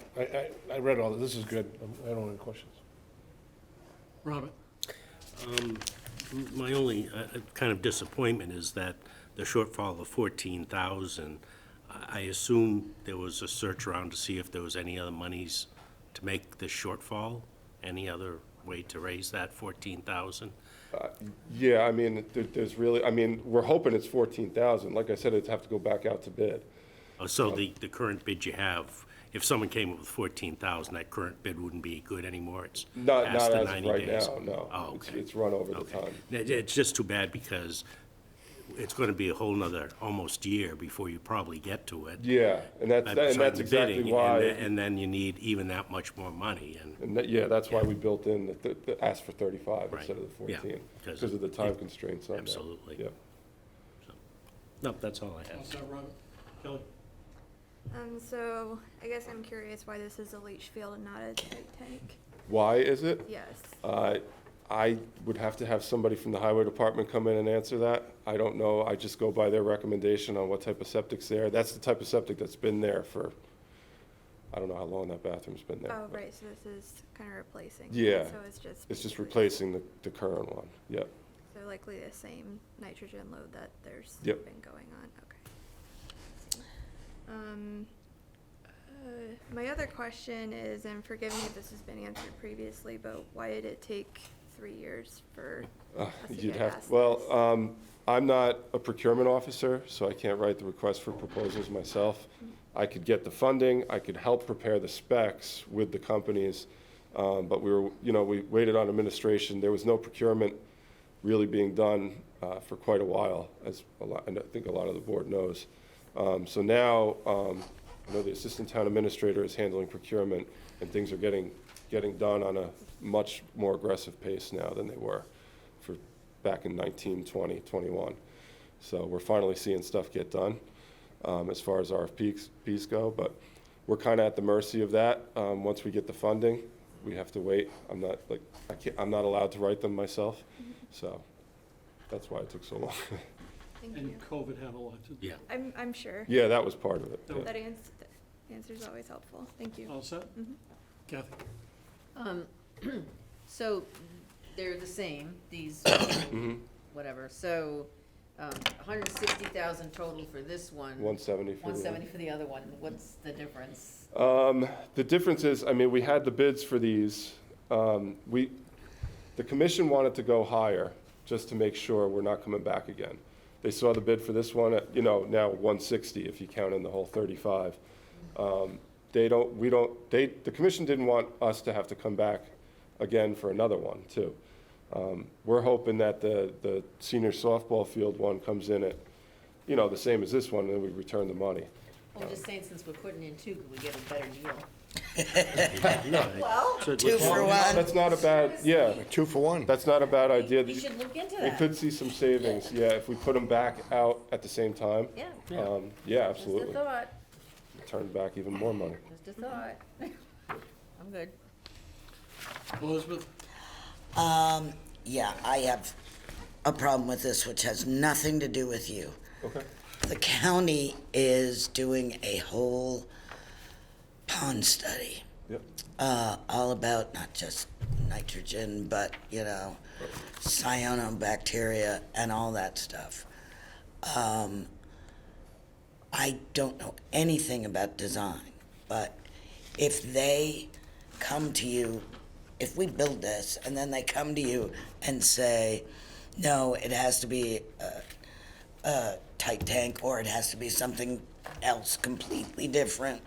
I read all this. This is good. I don't have any questions. Robert? My only kind of disappointment is that the shortfall of 14,000, I assume there was a search around to see if there was any other monies to make the shortfall, any other way to raise that 14,000? Yeah, I mean, there's really, I mean, we're hoping it's 14,000. Like I said, it'd have to go back out to bid. Oh, so the current bid you have, if someone came up with 14,000, that current bid wouldn't be good anymore? It's Not past the as of 90 right days? now, no. Oh, okay. It's run over the Okay. time. It's just too bad because it's going to be a whole nother almost year before you probably get to it. Yeah, and that's exactly Bidding, why. and then you need even that much more money, and Yeah, that's why we built in the ask for 35 Right. instead of the Yeah, 14, because because of the time yeah, constraints on that. absolutely. Yeah. no, that's all I have. How's that, Robert? Kelly? So I guess I'm curious why this is a leach field and not a tight tank. Why is it? Yes. I would have to have somebody from the highway department come in and answer that. I don't know, I just go by their recommendation on what type of septic's there. That's the type of septic that's been there for, I don't know how long that bathroom's been there. Oh, but right, so this is kind of replacing. Yeah. So it's just. It's just basically- replacing the current one, yep. So likely the same nitrogen load that there's Yep. been going on, okay. My other question is, and forgive me if this has been answered previously, but why did it take 3 years for us to You'd get have, past well, this? I'm not a procurement officer, so I can't write the request for proposals myself. I could get the funding, I could help prepare the specs with the companies, but we waited on administration. There was no procurement really being done for quite a while, and I think a lot of the board knows. So now, I know the assistant town administrator is handling procurement, and things are getting done on a much more aggressive pace now than they were for back in 19, 20, 21. So we're finally seeing stuff get done as far as RFPs go, but we're kind of at the mercy of that. Once we get the funding, we have to wait. I'm not allowed to write them myself, so that's why it took so long. Thank And you. COVID had a lot to do. Yeah. I'm sure. Yeah, that was part of it. That yeah. That answer's always helpful, thank you. All set? Mhm. Kathy? So they're the same, these, whatever, so, 160,000 total for this one. 170 for the 170 for the other one, what's the difference? The difference is, I mean, we had the bids for these. The commission wanted to go higher, just to make sure we're not coming back again. They saw the bid for this one at, now 160 if you count in the whole 35. The commission didn't want us to have to come back again for another one, too. We're hoping that the senior softball field one comes in at, the same as this one, and then we return the money. I'm just saying, since we're putting in two, could we get a better deal? So Two for one. That's not a bad, yeah, 2 for 1. that's not a bad idea. We should look into We that. could see some savings, yeah, if we put them back out at the same time. Yeah, Yeah, just a absolutely. thought, Turn back even more money. just a thought. I'm good. Elizabeth? Yeah, I have a problem with this, which has nothing to do with you. Okay. The county is doing a whole pond study, Yep. all about not just nitrogen, but, cyanobacteria and all that stuff. I don't know anything about design, but if they come to you, if we build this and then they come to you and say, no, it has to be a tight tank or it has to be something else completely different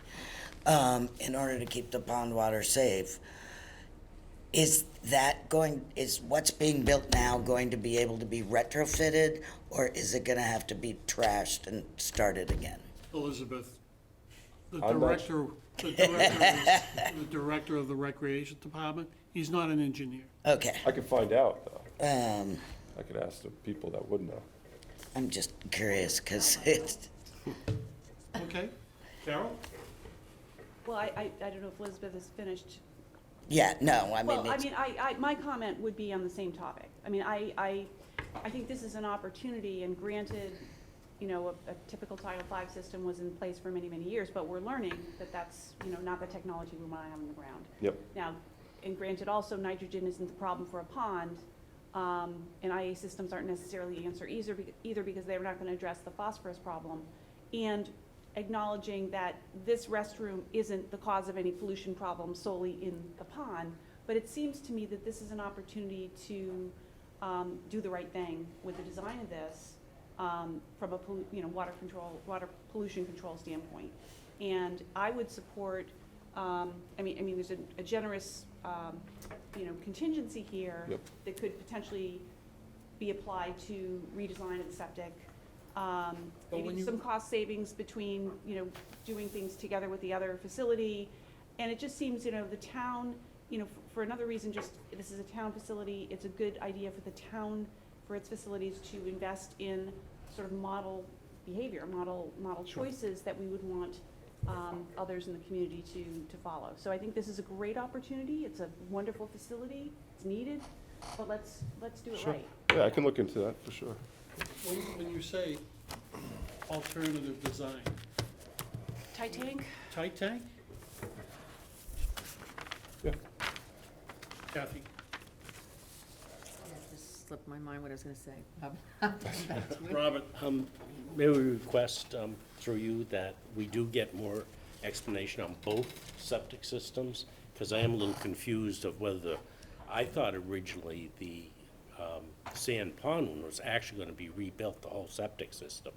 in order to keep the pond water safe, is what's being built now going to be able to be retrofitted, or is it going to have to be trashed and started again? Elizabeth, the I'm not director of the Recreation Department, he's not an engineer. Okay. I could find out, though. Um, I could ask the people that would know. I'm just curious because it's. Okay, Carol? Well, I don't know if Elizabeth has finished. Yeah, no, Well, my comment would be on the same topic. I mean, I think this is an opportunity, and granted, a typical Title V system was in place for many, many years, but we're learning that that's, not the technology we want to have on the ground. Yep. Now, and granted also, nitrogen isn't the problem for a pond, and IA systems aren't necessarily the answer either because they're not going to address the phosphorus problem. And acknowledging that this restroom isn't the cause of any pollution problem solely in the pond, but it seems to me that this is an opportunity to do the right thing with the design of this from a water pollution control standpoint. And I would support. There's a generous contingency here. Yep. That could potentially be applied to redesign of the septic. Maybe some cost savings between, doing things together with the other facility. And it just seems, the town, for another reason, this is a town facility, it's a good idea for the town, for its facilities to invest in sort of model behavior, model choices that we would want others in the community to follow. So I think this is a great opportunity. It's a wonderful facility. It's needed, but let's do it right. Yeah, I can look into that for sure. When you say alternative design, Tight tank? tight tank? Yeah. Kathy? It just slipped my mind what I was gonna say. I'll come back to you. Robert? May we request through you that we do get more explanation on both septic systems? Because I am a little confused of whether, I thought originally the sand pond one was actually going to be rebuilt, the whole septic system.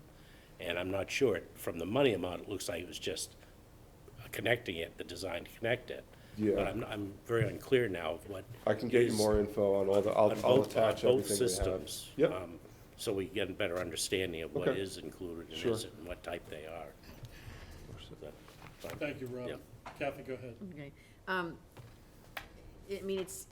And I'm not sure, from the money amount, it looks like it was just connecting it, the design to connect it. Yeah. But I'm very unclear now of what. I can get you is more info on all the, on I'll both, attach on both everything we have. systems. Yep. So we get a better understanding of what Okay. is included and Sure. isn't, and what type they are. Is that fine? Thank you, Robert. Kathy, go ahead. Okay.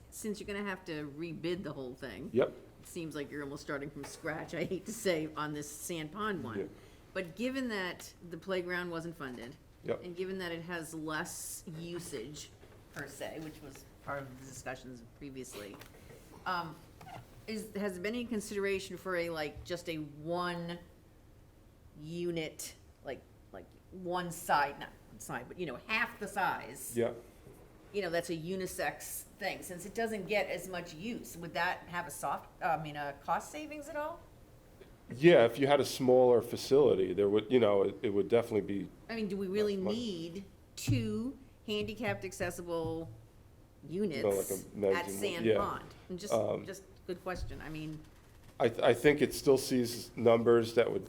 Since you're gonna have to rebid the whole thing. Yep. It seems like you're almost starting from scratch, I hate to say, on this sand pond Yeah. one. But given that the playground wasn't funded. Yep. And given that it has less usage per se, which was part of the discussions previously, has there been any consideration for just a one unit, like one side, not one side, but half the size? Yeah. That's a unisex thing, since it doesn't get as much use, would that have a cost savings at all? Yeah, if you had a smaller facility, there would, it would definitely be, Do we really That's much- need two handicapped accessible units like a at mezzanine, Sand yeah. Pond? And just good question, I think it still sees numbers that would,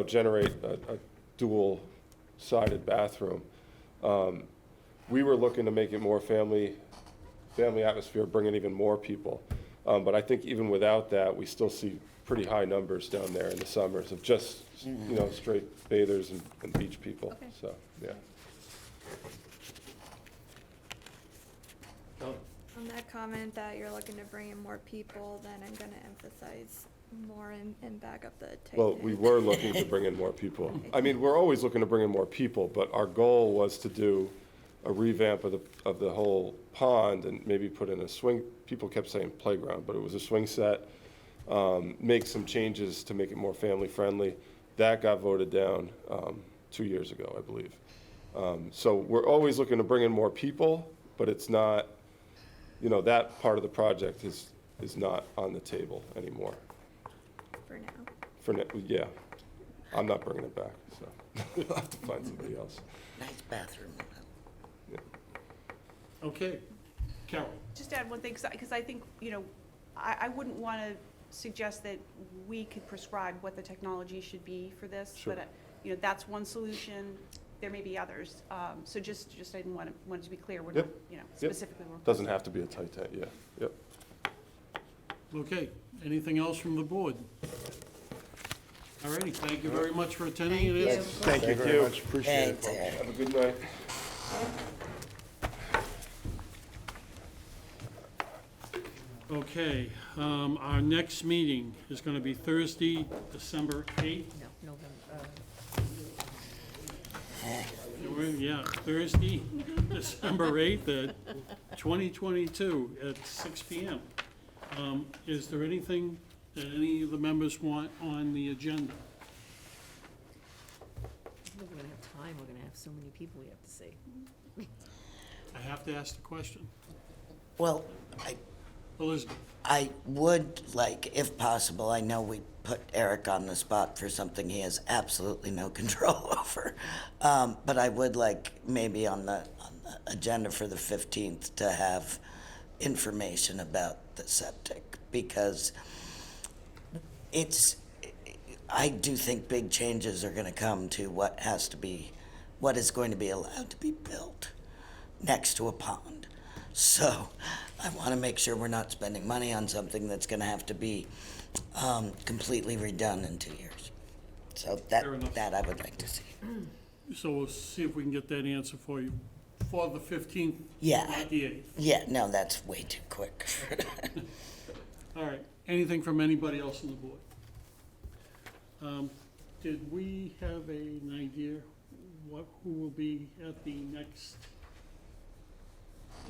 generate a dual-sided bathroom. We were looking to make it more family atmosphere, bring in even more people. But I think even without that, we still see pretty high numbers down there in the summers of just, straight bathers and beach people, Okay. so, yeah. On that comment that you're looking to bring in more people, then I'm gonna emphasize more and back up the Titanic. Well, we were looking to bring in more people. I mean, we're always looking to bring in more people, but our goal was to do a revamp of the whole pond and maybe put in a swing, people kept saying playground, but it was a swing set, make some changes to make it more family-friendly. That got voted down 2 years ago, I believe. So we're always looking to bring in more people, but it's not, that part of the project is not on the table anymore. For now. Yeah. I'm not bringing it back, so we'll have to find somebody else. Nice bathroom. Okay, Carol? Just add one thing, because I think, I wouldn't want to suggest that we could prescribe what the technology should be for this. Sure. But, that's one solution. There may be others. So just I didn't want it to be clear. We're Yep. not, Yep. specifically. Doesn't have to be a tight tent, yeah, yep. Okay, anything else from the board? All righty, thank you very much for attending. Thank It is- you. Thank you very much, appreciate it, Thanks, folks. Have a good night. Okay, our next meeting is gonna be Thursday, December 8th. No, November, Yeah, Thursday, December 8th at 2022 at 6 PM. Is there anything that any of the members want on the agenda? we're gonna have time, we're gonna have so many people we have to see. I have to ask the question. Well, Elizabeth? I would like, if possible, I know we put Eric on the spot for something he has absolutely no control over, but I would like maybe on the agenda for the 15th to have information about the septic, because I do think big changes are gonna come to what is going to be allowed to be built next to a pond. So I want to make sure we're not spending money on something that's going to have to be completely redone in 2 years. So Fair enough. that I would like to see. So we'll see if we can get that answer for you for the 15th, Yeah. not the 8th. Yeah, no, that's way too quick. All right, anything from anybody else on the board? Did we have an idea who will be at the next?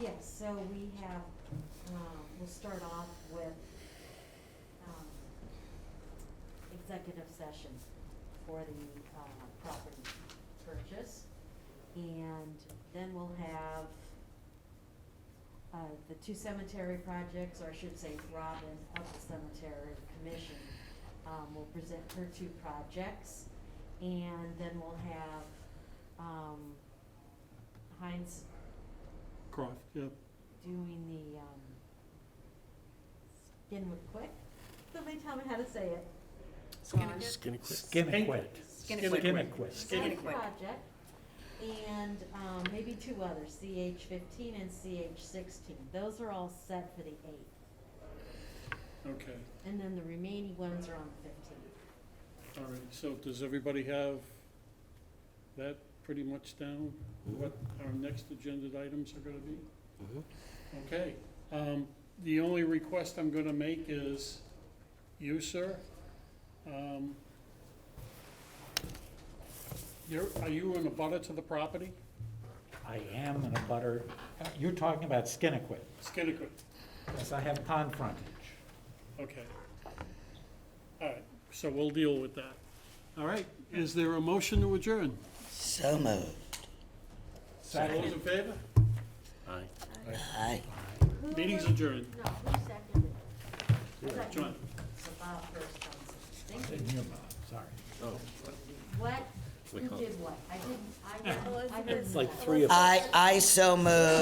Yes, so we have, we'll start off with, executive session for the, property purchase. And then we'll have, the 2 cemetery projects, or I should say Robin of the cemetery commission, will present her 2 projects. And then we'll have, Heinz Croft, yeah. doing the, Skinwood Quick. Somebody tell me how to say it. Skinny quit. Skinnequit. Skinnequit. Skinny project. And, maybe 2 others, CH15 and CH16. Those are all set for the 8th. Okay, And then the remaining ones are on the 15th. all right, so does everybody have that pretty much down, what our next agenda items are gonna be? Okay, the only request I'm gonna make is, you, sir, are you in a butter to the property? I am in a butter, you're talking about Skinnequit. Skinnequit, Yes, I have pond frontage. okay. All right, so we'll deal with that. All right, is there a motion to adjourn? So moved. All those in favor? Aye. Aye. Meeting's adjourned. No, who seconded it? I thought you- John. So Bob first on something. Thank Didn't you. hear Bob, sorry. What? Who did what? I didn't. Elizabeth. It's like 3 of us. I so moved.